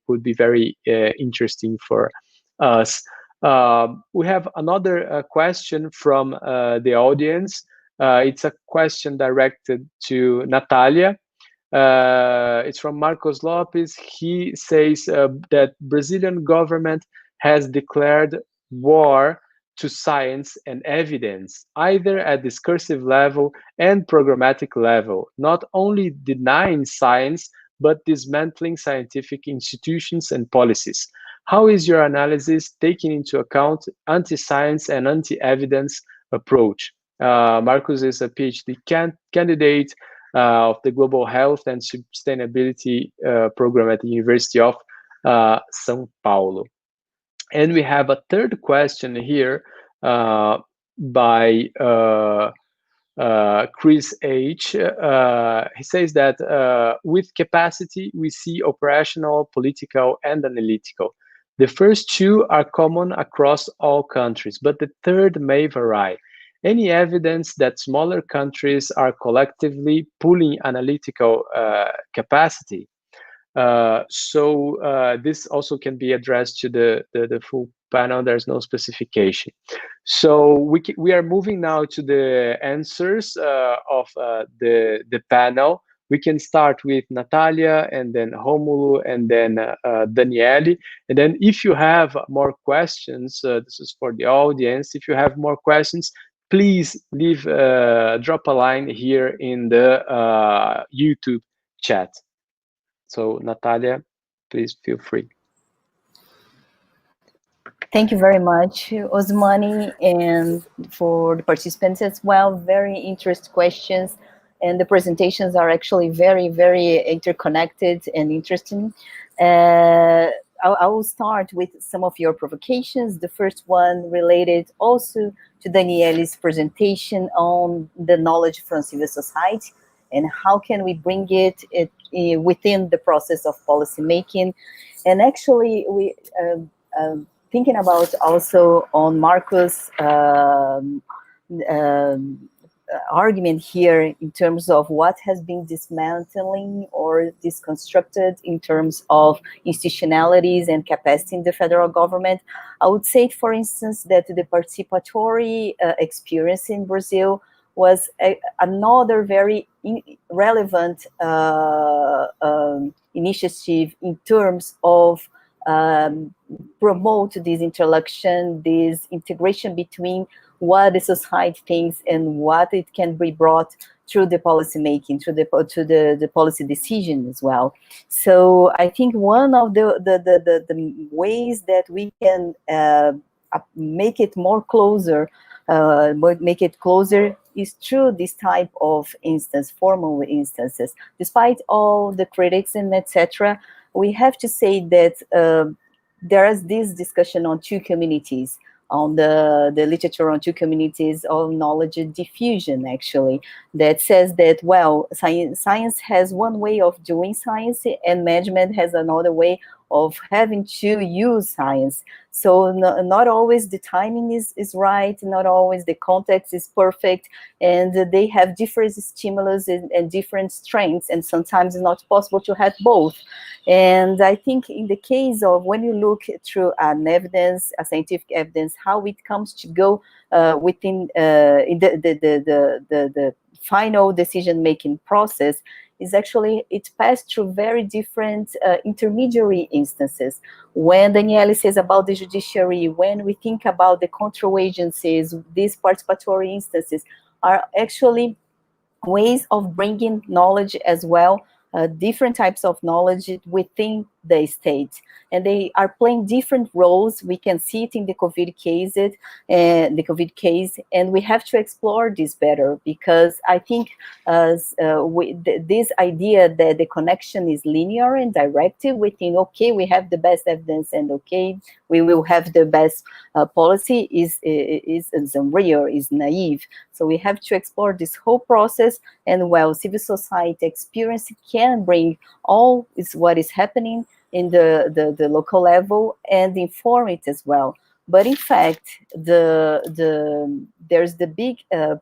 would be very interesting for us. We have another question from the audience. It's a question directed to Natália. It's from Marcos Lopes. He says that Brazilian government has declared war to science and evidence, either at discursive level and programmatic level, not only denying science, but dismantling scientific institutions and policies. How is your analysis taking into account anti-science and anti-evidence approach? Marcos is a PhD candidate of the Global Health and Sustainability program at the University of São Paulo. And we have a third question here by Chris H. He says that with capacity, we see operational, political, and analytical. The first two are common across all countries, but the third may vary. Any evidence that smaller countries are collectively pulling analytical capacity? This also can be addressed to the full panel. There's no specification. So we are moving now to the answers of the panel. We can start with Natalia, and then Rômulo, and then Danielle. And then if you have more questions, this is for the audience. If you have more questions, please drop a line here in the YouTube chat. So Natalia, please feel free. Thank you very much, Osmany, and for the participants as well. Very interesting questions, and the presentations are actually very, very interconnected and interesting. I will start with some of your provocations. The first one related also to Danielle's presentation on the knowledge from civil society and how can we bring it within the process of policy making. And actually, we thinking about also on Marcus' argument here in terms of what has been dismantling or disconstructed in terms of institutionalities and capacity in the federal government. I would say, for instance, that the participatory experience in Brazil was another very relevant initiative in terms of promote this interaction, this integration between what the society thinks and what it can be brought through the policy making, to the policy decision as well. So I think one of the ways that we can make it more closer, is through this type of formal instances. Despite all the critics and etc., we have to say that there is this discussion on two communities, on the literature on two communities of knowledge diffusion, actually, that says that, well, science has one way of doing science and management has another way of having to use science. So not always the timing is right, not always the context is perfect, and they have different stimulus and different strengths, and sometimes it's not possible to have both. And I think in the case of when you look through an evidence, a scientific evidence, how it comes to go within in the final decision-making process, is actually, it passed through very different intermediary instances. When Danielle says about the judiciary, when we think about the control agencies, these participatory instances are actually ways of bringing knowledge as well, different types of knowledge within the state, and they are playing different roles. We can see it in the COVID case, and we have to explore this better, because I think this idea that the connection is linear and directive within, okay, we have the best evidence and okay, we will have the best policy is unreal, is naive. So we have to explore this whole process, and well, civil society experience can bring all is what is happening in the local level and inform it as well. But in fact, there's the big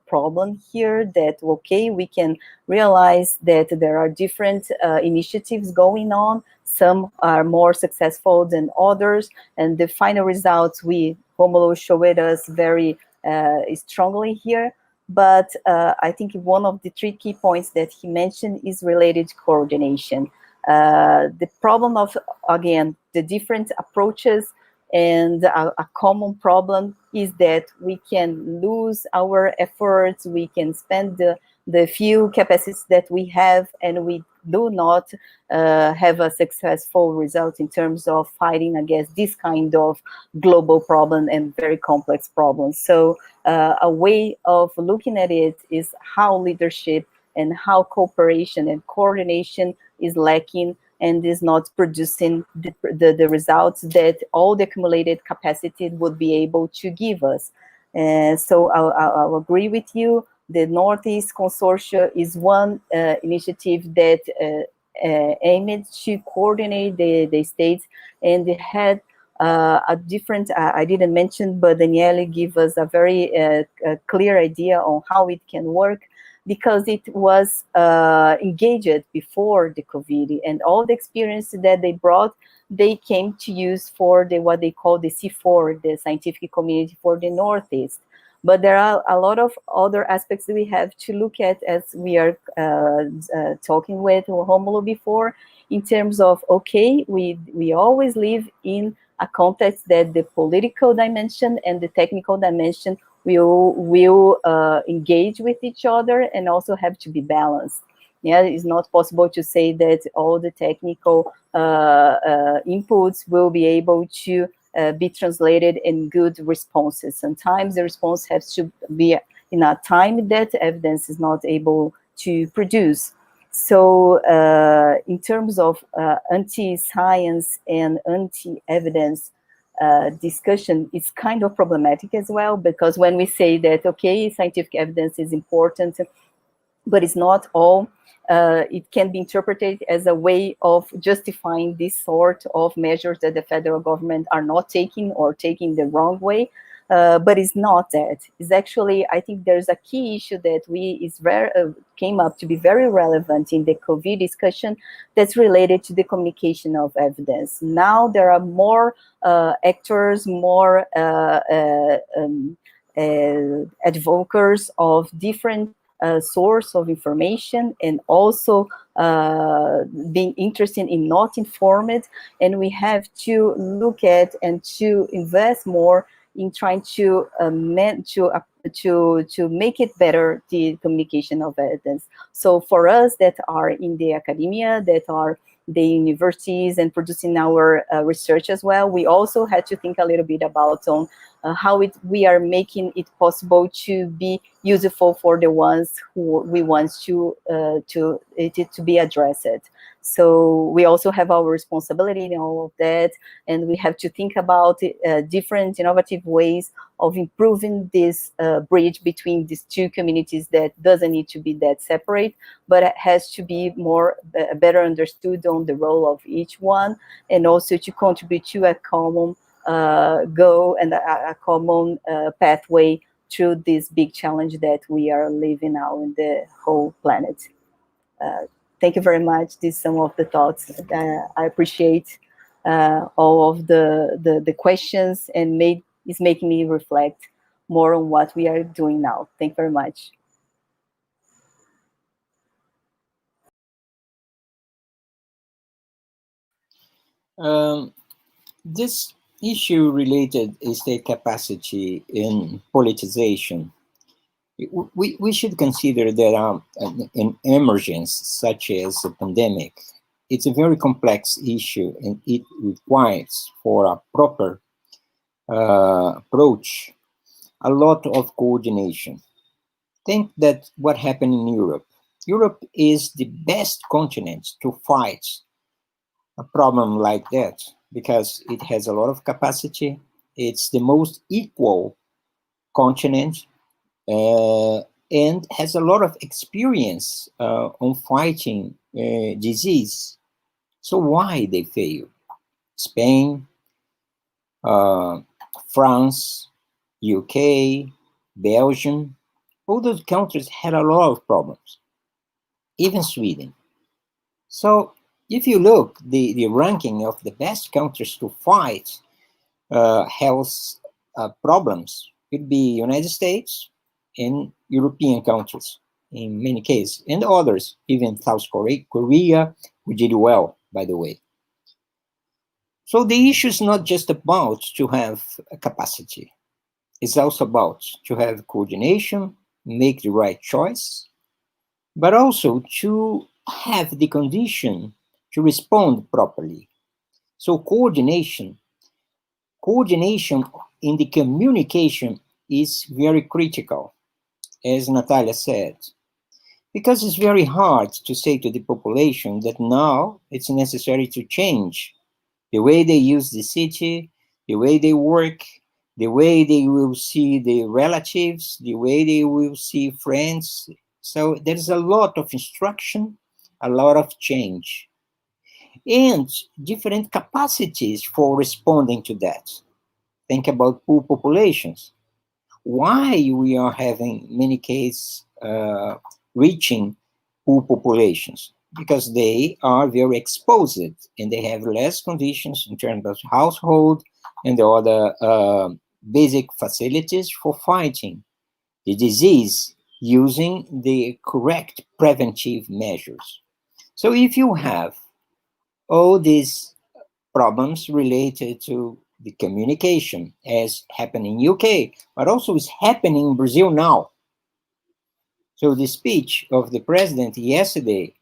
problem here that, okay, we can realize that there are different initiatives going on. Some are more successful than others, and the final results Rômulo showed us very strongly here. But I think one of the three key points that he mentioned is related to coordination. The problem of, again, the different approaches, and a common problem is that we can lose our efforts, we can spend the few capacities that we have, and we do not have a successful result in terms of fighting against this kind of global problem and very complex problems. So a way of looking at it is how leadership and how cooperation and coordination is lacking and is not producing the results that all the accumulated capacity would be able to give us. So I'll agree with you. The Northeast Consortium is one initiative that aimed to coordinate the states, and they had a different, I didn't mention, but Danielle gave us a very clear idea on how it can work, because it was engaged before the COVID, and all the experience that they brought, they came to use for what they call the C4, the scientific community for the Northeast. But there are a lot of other aspects that we have to look at, as we are talking with Rômulo before, in terms of, okay, we always live in a context that the political dimension and the technical dimension will engage with each other and also have to be balanced. Yeah, it's not possible to say that all the technical inputs will be able to be translated in good responses. Sometimes the response has to be in a time that evidence is not able to produce. So in terms of anti-science and anti-evidence discussion, it's kind of problematic as well, because when we say that, okay, scientific evidence is important, but it's not all, it can be interpreted as a way of justifying this sort of measures that the federal government are not taking or taking the wrong way. But it's not that. It's actually, I think there's a key issue that came up to be very relevant in the COVID discussion, that's related to the communication of evidence. Now there are more actors, more advocates of different source of information, and also being interested in not informed, and we have to look at and to invest more in trying to make it better, the communication of evidence. So for us that are in the academia, that are the universities and producing our research as well, we also had to think a little bit about how we are making it possible to be useful for the ones who we want to be addressed. So we also have our responsibility in all of that, and we have to think about different innovative ways of improving this bridge between these two communities that doesn't need to be that separate, but it has to be better understood on the role of each one, and also to contribute to a common goal and a common pathway through this big challenge that we are living now in the whole planet. Thank you very much. These are some of the thoughts. I appreciate all of the questions, and it's making me reflect more on what we are doing now. Thank you very much. This issue related state capacity in politicization. We should consider that an emergence such as a pandemic, it's a very complex issue, and it requires, for a proper approach, a lot of coordination. Think that what happened in Europe. Europe is the best continent to fight a problem like that, because it has a lot of capacity. It's the most equal continent, and has a lot of experience on fighting disease. So why they fail? Spain, France, UK, Belgium, all those countries had a lot of problems, even Sweden. So if you look, the ranking of the best countries to fight health problems, it'd be United States and European countries in many cases, and others, even South Korea, who did well, by the way. So the issue is not just about to have a capacity. It's also about to have coordination, make the right choice, but also to have the condition to respond properly. So coordination in the communication is very critical, as Natalia said, because it's very hard to say to the population that now it's necessary to change the way they use the city, the way they work, the way they will see the relatives, the way they will see friends. So there's a lot of instruction, a lot of change, and different capacities for responding to that. Think about poor populations. Why we are having many cases reaching poor populations? Because they are very exposed and they have less conditions in terms of household and the other basic facilities for fighting the disease using the correct preventive measures. So if you have all these problems related to the communication, as happened in UK, but also is happening in Brazil now. So the speech of the president yesterday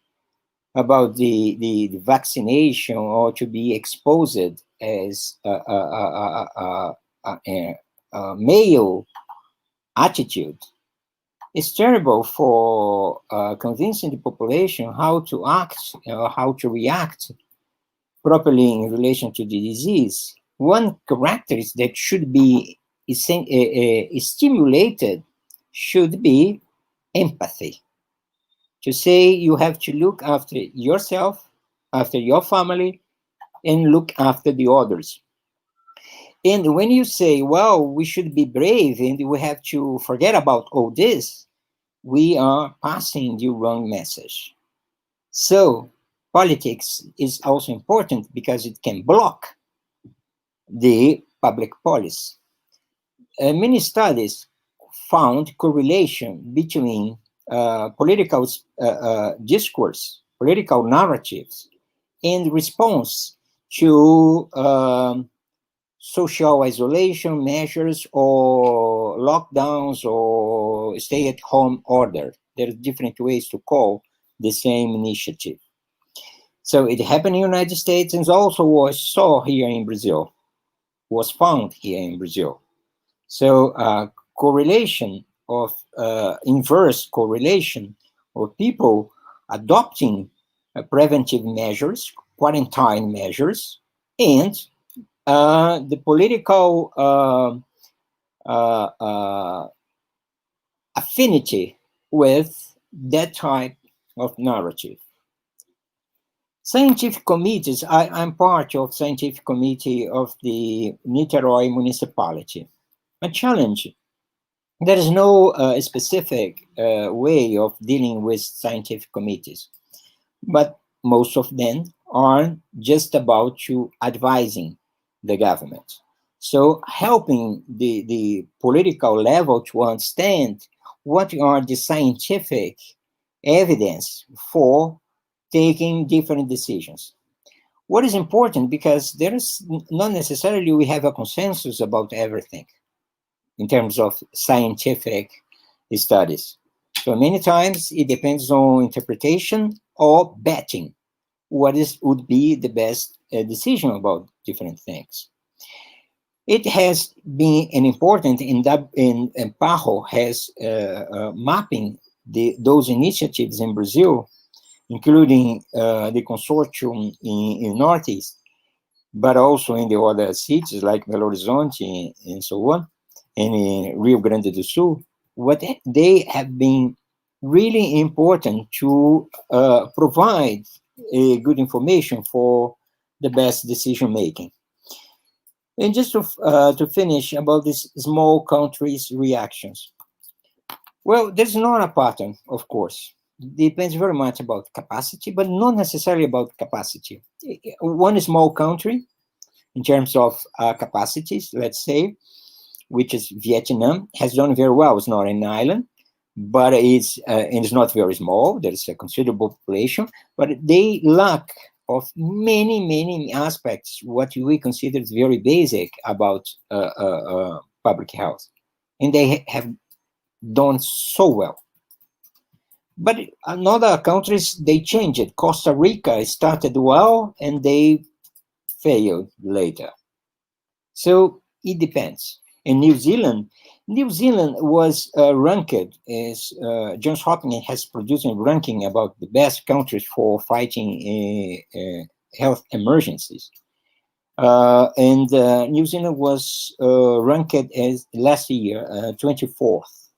about the vaccination or to be exposed as a male attitude is terrible for convincing the population how to act, how to react properly in relation to the disease. One characteristic that should be stimulated should be empathy. To say you have to look after yourself, after your family, and look after the others. And when you say, well, we should be brave and we have to forget about all this, we are passing the wrong message. So politics is also important because it can block the public policy. Many studies found correlation between political discourse, political narratives, and response to social isolation measures or lockdowns or stay-at-home order. There are different ways to call the same initiative. So it happened in the United States and also was saw here in Brazil, was found here in Brazil. So correlation of inverse correlation of people adopting preventive measures, quarantine measures, and the political affinity with that type of narrative. Scientific committees, I'm part of scientific committee of the Niterói municipality. A challenge, there is no specific way of dealing with scientific committees, but most of them are just about to advising the government. So helping the political level to understand what are the scientific evidence for taking different decisions. What is important, because there is not necessarily we have a consensus about everything in terms of scientific studies. So many times it depends on interpretation or betting what would be the best decision about different things. It has been an important, in PAHO has mapping those initiatives in Brazil, including the consortium in Northeast, but also in the other cities like Belo Horizonte and so on, and in Rio Grande do Sul. What they have been really important to provide good information for the best decision making. And just to finish about these small countries' reactions. Well, there's not a pattern, of course. Depends very much about capacity, but not necessarily about capacity. One small country, in terms of capacities, let's say, which is Vietnam, has done very well. It's not an island, but it's not very small. There is a considerable population, but they lack of many aspects, what we consider very basic about public health. And they have done so well. But in other countries, they changed it. Costa Rica started well, and they failed later. So it depends. In New Zealand was ranked as Johns Hopkins has produced a ranking about the best countries for fighting health emergencies. And New Zealand was ranked as last year 24th,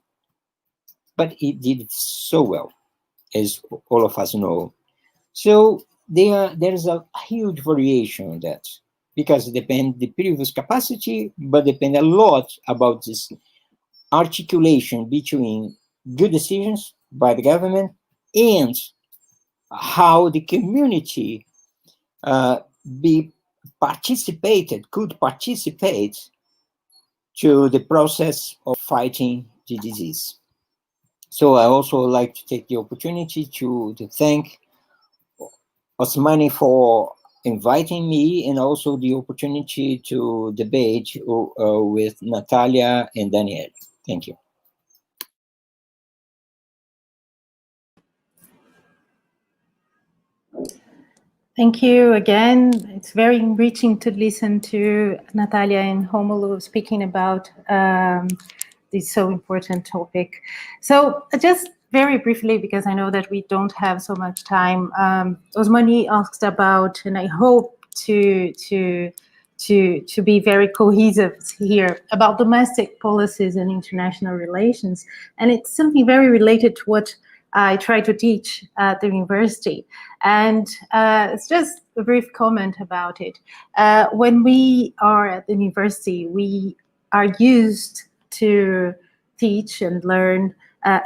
but it did so well, as all of us know. So there's a huge variation on that, because it depends the previous capacity, but depend a lot about this articulation between good decisions by the government and how the community could participate to the process of fighting the disease. So I also like to take the opportunity to thank Osmany for inviting me, and also the opportunity to debate with Natalia and Danielle. Thank you. Thank you again. It's very enriching to listen to Natalia and Rômulo speaking about this so important topic. So just very briefly, because I know that we don't have so much time, Osmany asked about, and I hope to be very cohesive here, about domestic policies and international relations. And it's something very related to what I try to teach at the university. And it's just a brief comment about it. When we are at the university, we are used to teach and learn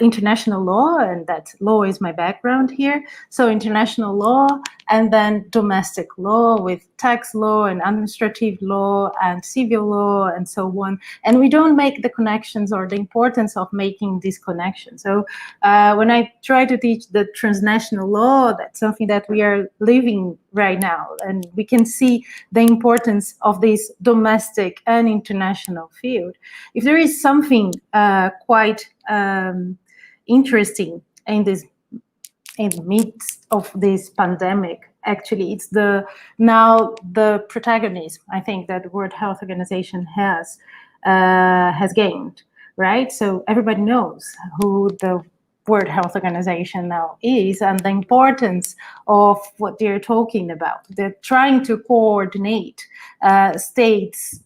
international law, and that law is my background here. So international law, and then domestic law with tax law and administrative law and civil law and so on. And we don't make the connections or the importance of making these connections. So when I try to teach the transnational law, that's something that we are living right now. And we can see the importance of this domestic and international field. If there is something quite interesting in the midst of this pandemic, actually, it's now the protagonism, I think, that the World Health Organization has gained, right? So everybody knows who the World Health Organization now is, and the importance of what they're talking about. They're trying to coordinate states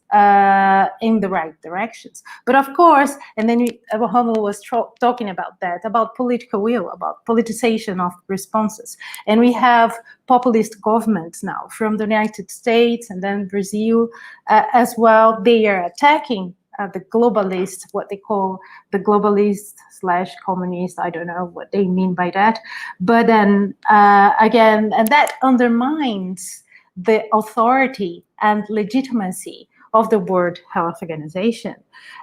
in the right directions. But of course, and then Rômulo was talking about that, about political will, about politicization of responses. And we have populist governments now from the United States and then Brazil as well. They are attacking the globalists, what they call the globalist/communist, I don't know what they mean by that. But then again, and that undermines the authority and legitimacy of the World Health Organization.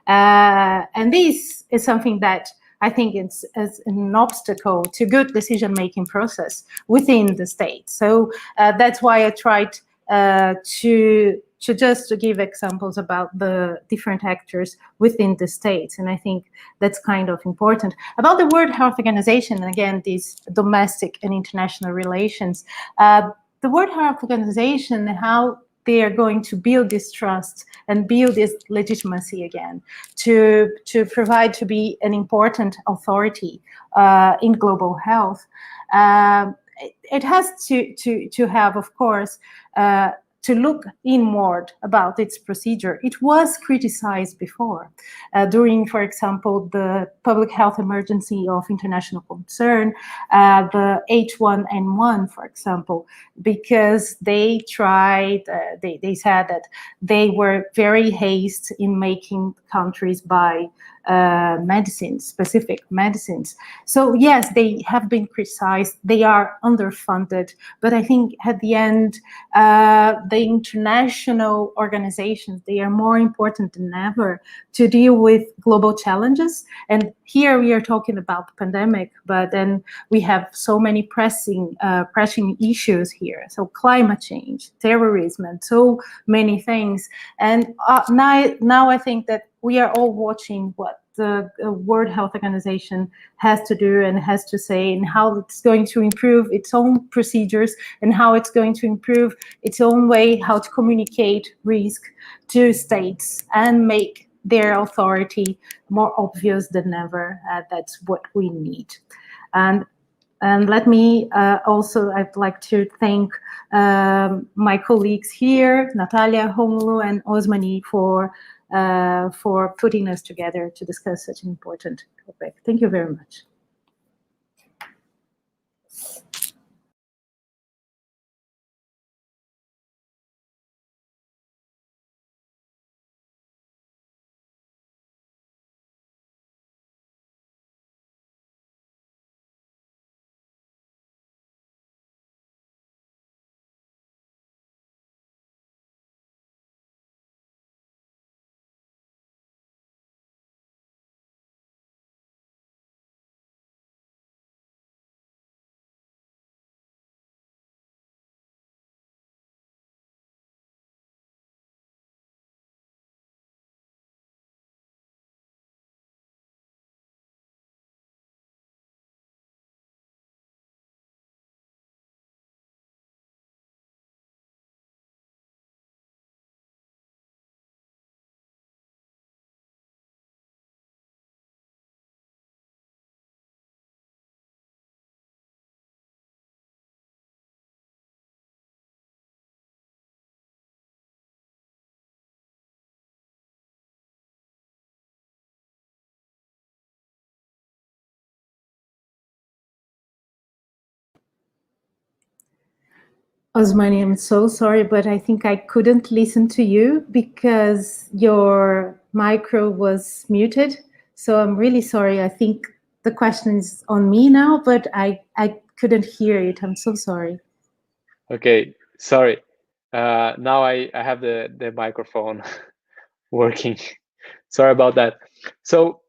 And this is something that I think it's an obstacle to good decision-making process within the state. So that's why I tried to give examples about the different actors within the states. And I think that's kind of important. About the World Health Organization, and again, these domestic and international relations, the World Health Organization, how they are going to build this trust and build this legitimacy again to provide to be an important authority in global health. It has to have, of course, to look inward about its procedure. It was criticized before during, for example, the public health emergency of international concern, the H1N1, for example, because they tried, they said that they were very hasty in making countries buy medicines, specific medicines. So yes, they have been criticized, they are underfunded, but I think at the end, the international organizations, they are more important than ever to deal with global challenges. And here we are talking about the pandemic, but then we have so many pressing issues here. So climate change, terrorism, and so many things. And now I think that we are all watching what the World Health Organization has to do and has to say, and how it's going to improve its own procedures, and how it's going to improve its own way how to communicate risk to states and make their authority more obvious than ever. That's what we need. And And let me also, I'd like to thank my colleagues here, Natalia, Rômulo, and Osmany for putting us together to discuss such an important topic. Thank you very much. Osmany, I'm so sorry, but I think I couldn't listen to you because your micro was muted. So I'm really sorry. I think the question is on me now, but I couldn't hear it. I'm so sorry. Okay, sorry. Now I have the microphone working. Sorry about that. So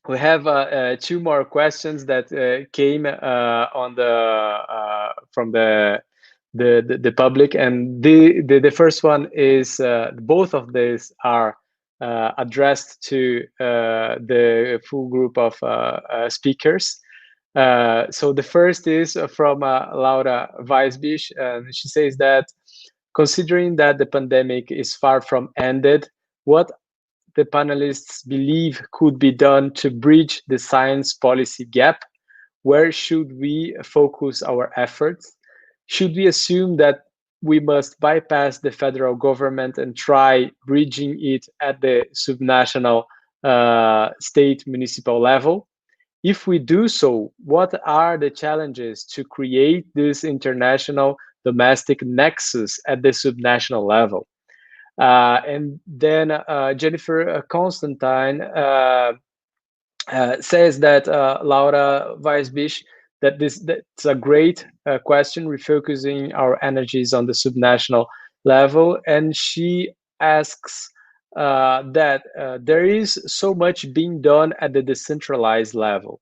we have two more questions that came on the from the public, and the first one is both of these are addressed to the full group of speakers. So the first is from Laura Weisbisch, and she says that considering that the pandemic is far from ended, what the panelists believe could be done to bridge the science policy gap? Where should we focus our efforts? Should we assume that we must bypass the federal government and try bridging it at the subnational state municipal level? If we do so, what are the challenges to create this international domestic nexus at the subnational level? And then Jennifer Constantine says that Laura Weisbisch, that's a great question, refocusing our energies on the subnational level. And she asks that there is so much being done at the decentralized level.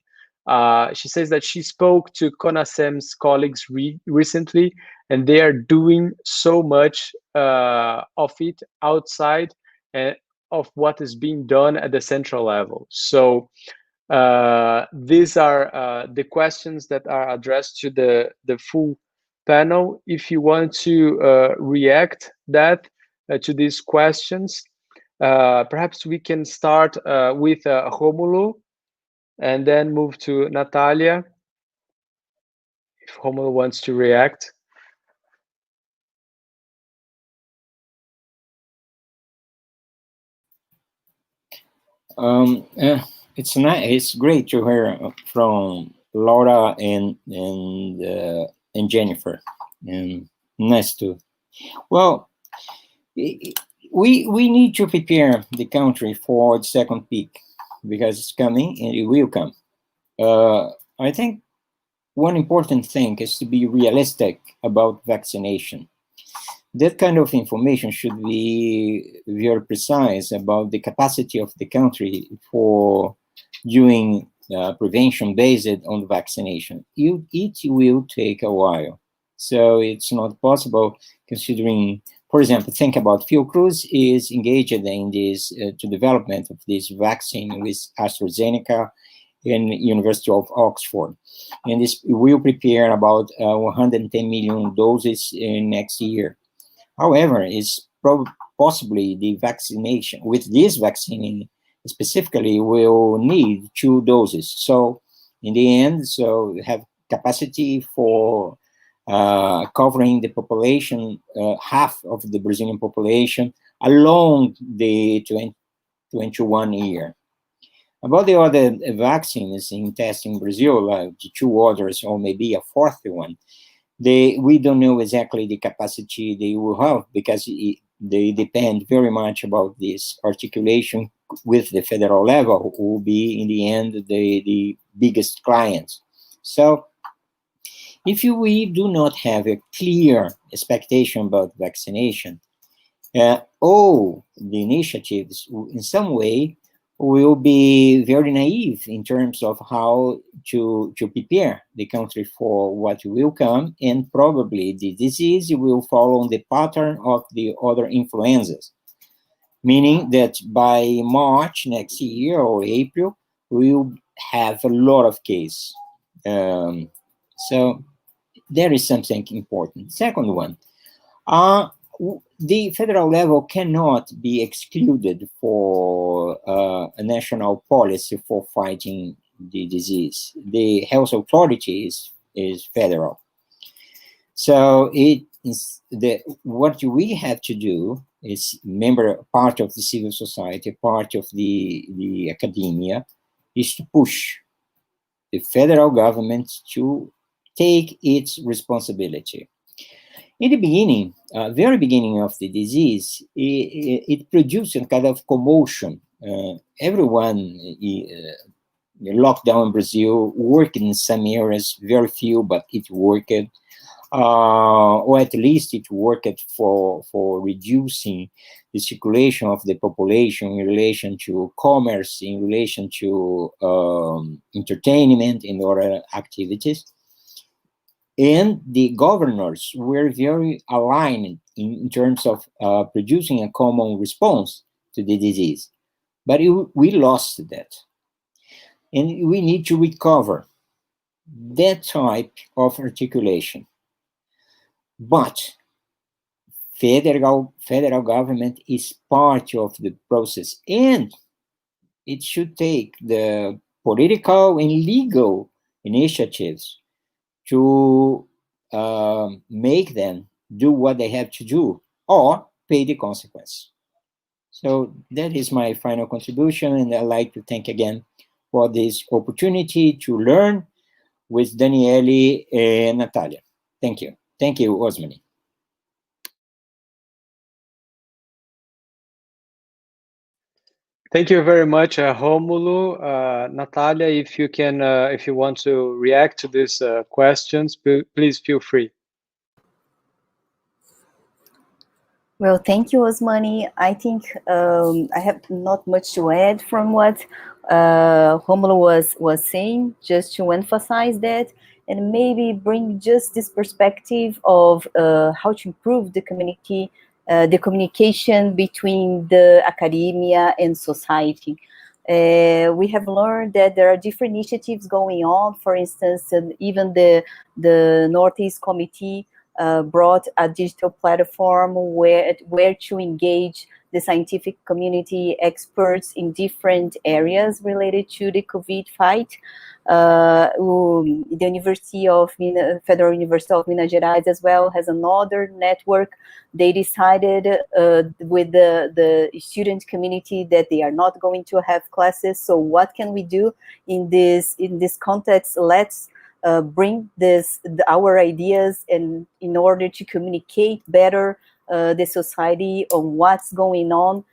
She says that she spoke to CONASEM's colleagues recently, and they are doing so much of it outside of what is being done at the central level. So these are the questions that are addressed to the full panel. If you want to react that to these questions, perhaps we can start with Rômulo and then move to Natalia, if Rômulo wants to react. It's nice. It's great to hear from Laura and Jennifer, and nice to. Well, we need to prepare the country for the second peak because it's coming and it will come. I think one important thing is to be realistic about vaccination. That kind of information should be very precise about the capacity of the country for doing prevention based on vaccination. It will take a while. So it's not possible considering, for example, think about Fiocruz is engaged in this to development of this vaccine with AstraZeneca and University of Oxford. And this will prepare about 110 million doses in next year. However, it's possibly the vaccination with this vaccine specifically will need 2 doses. So in the end, so you have capacity for covering the population, half of the Brazilian population, along the 2021 year. About the other vaccines in testing in Brazil, the two others, or maybe a fourth one, we don't know exactly the capacity they will have, because they depend very much about this articulation with the federal level, who will be in the end the biggest clients. So if we do not have a clear expectation about vaccination, all the initiatives in some way will be very naive in terms of how to prepare the country for what will come, and probably the disease will follow the pattern of the other influenzas, meaning that by March next year or April, we'll have a lot of cases. So there is something important. Second one, the federal level cannot be excluded for a national policy for fighting the disease. The health authority is federal. So it is what we have to do is part of the civil society, part of the academia, is to push the federal government to take its responsibility. In the beginning, very beginning of the disease, it produced a kind of commotion. Everyone, lockdown in Brazil, worked in some areas, very few, but it worked. Or at least it worked for reducing the circulation of the population in relation to commerce, in relation to entertainment and other activities. And the governors were very aligned in terms of producing a common response to the disease. But we lost that. And we need to recover that type of articulation. But federal government is part of the process, and it should take the political and legal initiatives to make them do what they have to do, or pay the consequence. So that is my final contribution, and I'd like to thank again for this opportunity to learn with Danielle and Natalia. Thank you. Thank you, Osmany. Thank you very much, Rômulo. Natalia, if you want to react to these questions, please feel free. Well, thank you, Osmany. I think I have not much to add from what Rômulo was saying, just to emphasize that, and maybe bring just this perspective of how to improve the communication between the academia and society. We have learned that there are different initiatives going on. For instance, even the Northeast Committee brought a digital platform where to engage the scientific community, experts in different areas related to the COVID fight. The Federal University of Minas Gerais as well has another network. They decided with the student community that they are not going to have classes. So what can we do in this context? Let's bring our ideas, and in order to communicate better the society on what's going on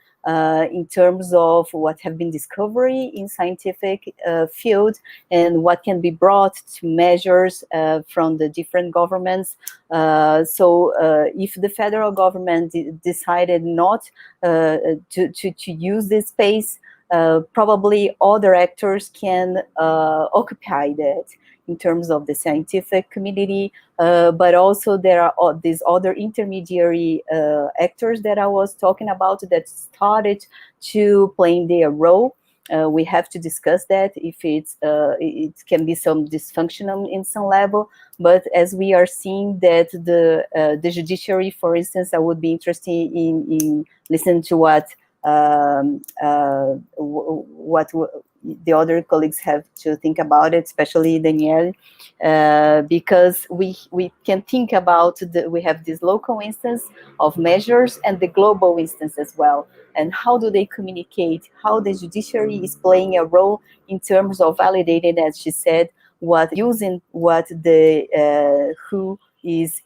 in terms of what have been discovery in scientific field, and what can be brought to measures from the different governments. So if the federal government decided not to use this space, probably other actors can occupy that in terms of the scientific community, but also there are these other intermediary actors that I was talking about that started to play their role. We have to discuss that if it can be some dysfunctional in some level, but as we are seeing that the judiciary, for instance, I would be interested in listening to what the other colleagues have to think about it, especially Danielle, because we can think about we have this local instance of measures and the global instance as well. And how do they communicate? How the judiciary is playing a role in terms of validating, as she said, using what the WHO is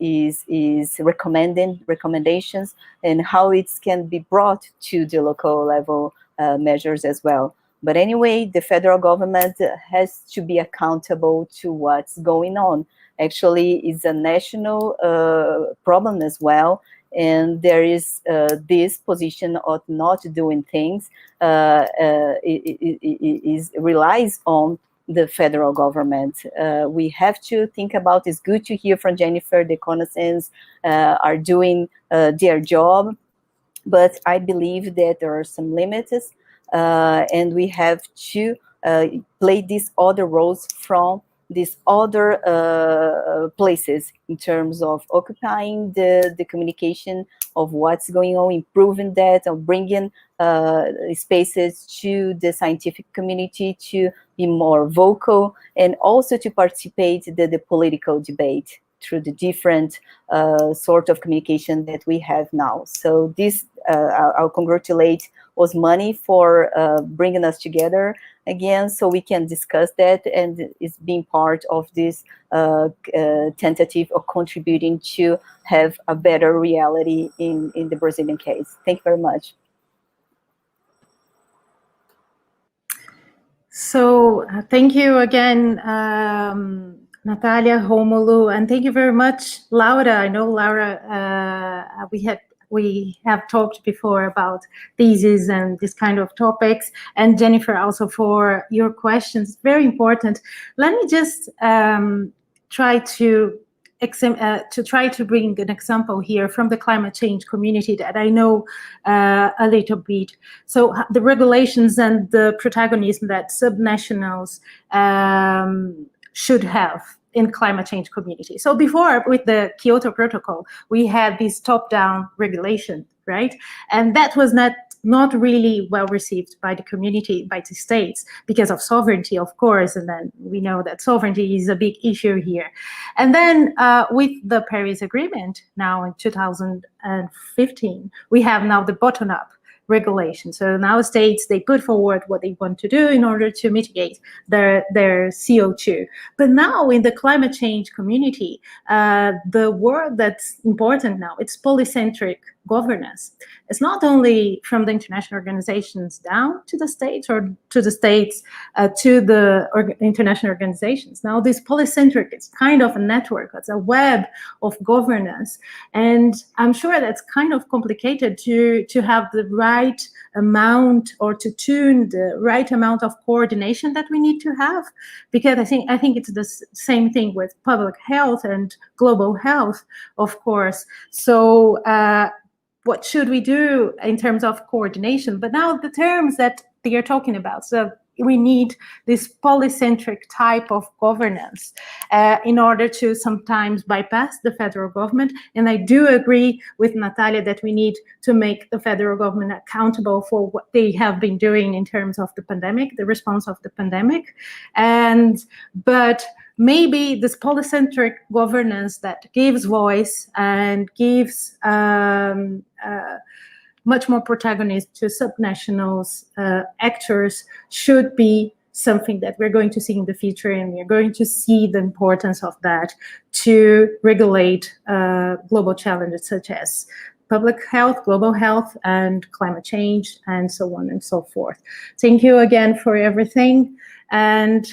recommending recommendations, and how it can be brought to the local level measures as well. But anyway, the federal government has to be accountable to what's going on. Actually, it's a national problem as well. And there is this position of not doing things relies on the federal government. We have to think about, it's good to hear from Jennifer, the Connaissance are doing their job, but I believe that there are some limits, and we have to play these other roles from these other places in terms of occupying the communication of what's going on, improving that, or bringing spaces to the scientific community to be more vocal, and also to participate in the political debate through the different sort of communication that we have now. So this, I'll congratulate Osmany for bringing us together again, so we can discuss that, and it's being part of this tentative of contributing to have a better reality in the Brazilian case. Thank you very much. So thank you again, Natalia, Rômulo, and thank you very much, Laura. I know, Laura, we have talked before about theses and this kind of topics, and Jennifer also for your questions, very important. Let me just try to bring an example here from the climate change community that I know a little bit. So the regulations and the protagonism that subnationals should have in climate change community. So before, with the Kyoto Protocol, we had this top-down regulation, right? And that was not really well received by the community, by the states, because of sovereignty, of course, and then we know that sovereignty is a big issue here. And then with the Paris Agreement, now in 2015, we have now the bottom-up regulation. So now states, they put forward what they want to do in order to mitigate their CO2. But now in the climate change community, the word that's important now, it's polycentric governance. It's not only from the international organizations down to the states, or to the states to the international organizations. Now this polycentric, it's kind of a network, it's a web of governance. And I'm sure that's kind of complicated to have the right amount, or to tune the right amount of coordination that we need to have, because I think it's the same thing with public health and global health, of course. So what should we do in terms of coordination? But now the terms that they are talking about, so we need this polycentric type of governance in order to sometimes bypass the federal government. And I do agree with Natalia that we need to make the federal government accountable for what they have been doing in terms of the pandemic, the response of the pandemic. But maybe this polycentric governance that gives voice and gives much more protagonism to subnationals, actors, should be something that we're going to see in the future, and we're going to see the importance of that to regulate global challenges such as public health, global health, and climate change, and so on and so forth. Thank you again for everything. And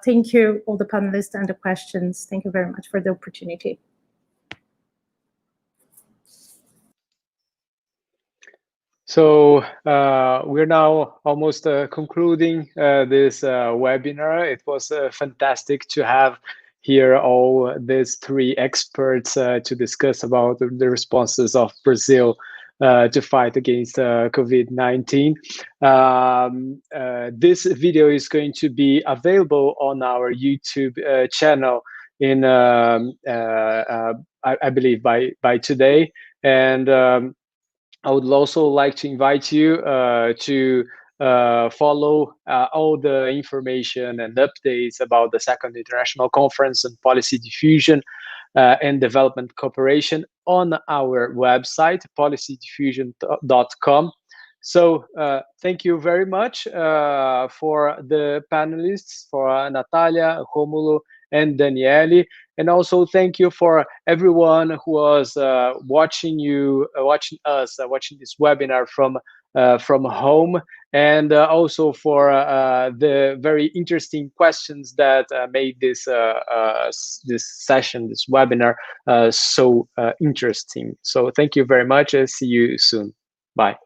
thank you, all the panelists and the questions. Thank you very much for the opportunity. So we're now almost concluding this webinar. It was fantastic to have here all these three experts to discuss about the responses of Brazil to fight against COVID-19. This video is going to be available on our YouTube channel in, I believe, by today. And I would also like to invite you to follow all the information and updates about the Second International Conference on Policy Diffusion and Development Cooperation on our website, policydiffusion.com. So thank you very much for the panelists, for Natalia, Rômulo, and Danielle, and also thank you for everyone who was watching this webinar from home, and also for the very interesting questions that made this session, this webinar, so interesting. So thank you very much, and see you soon. Bye.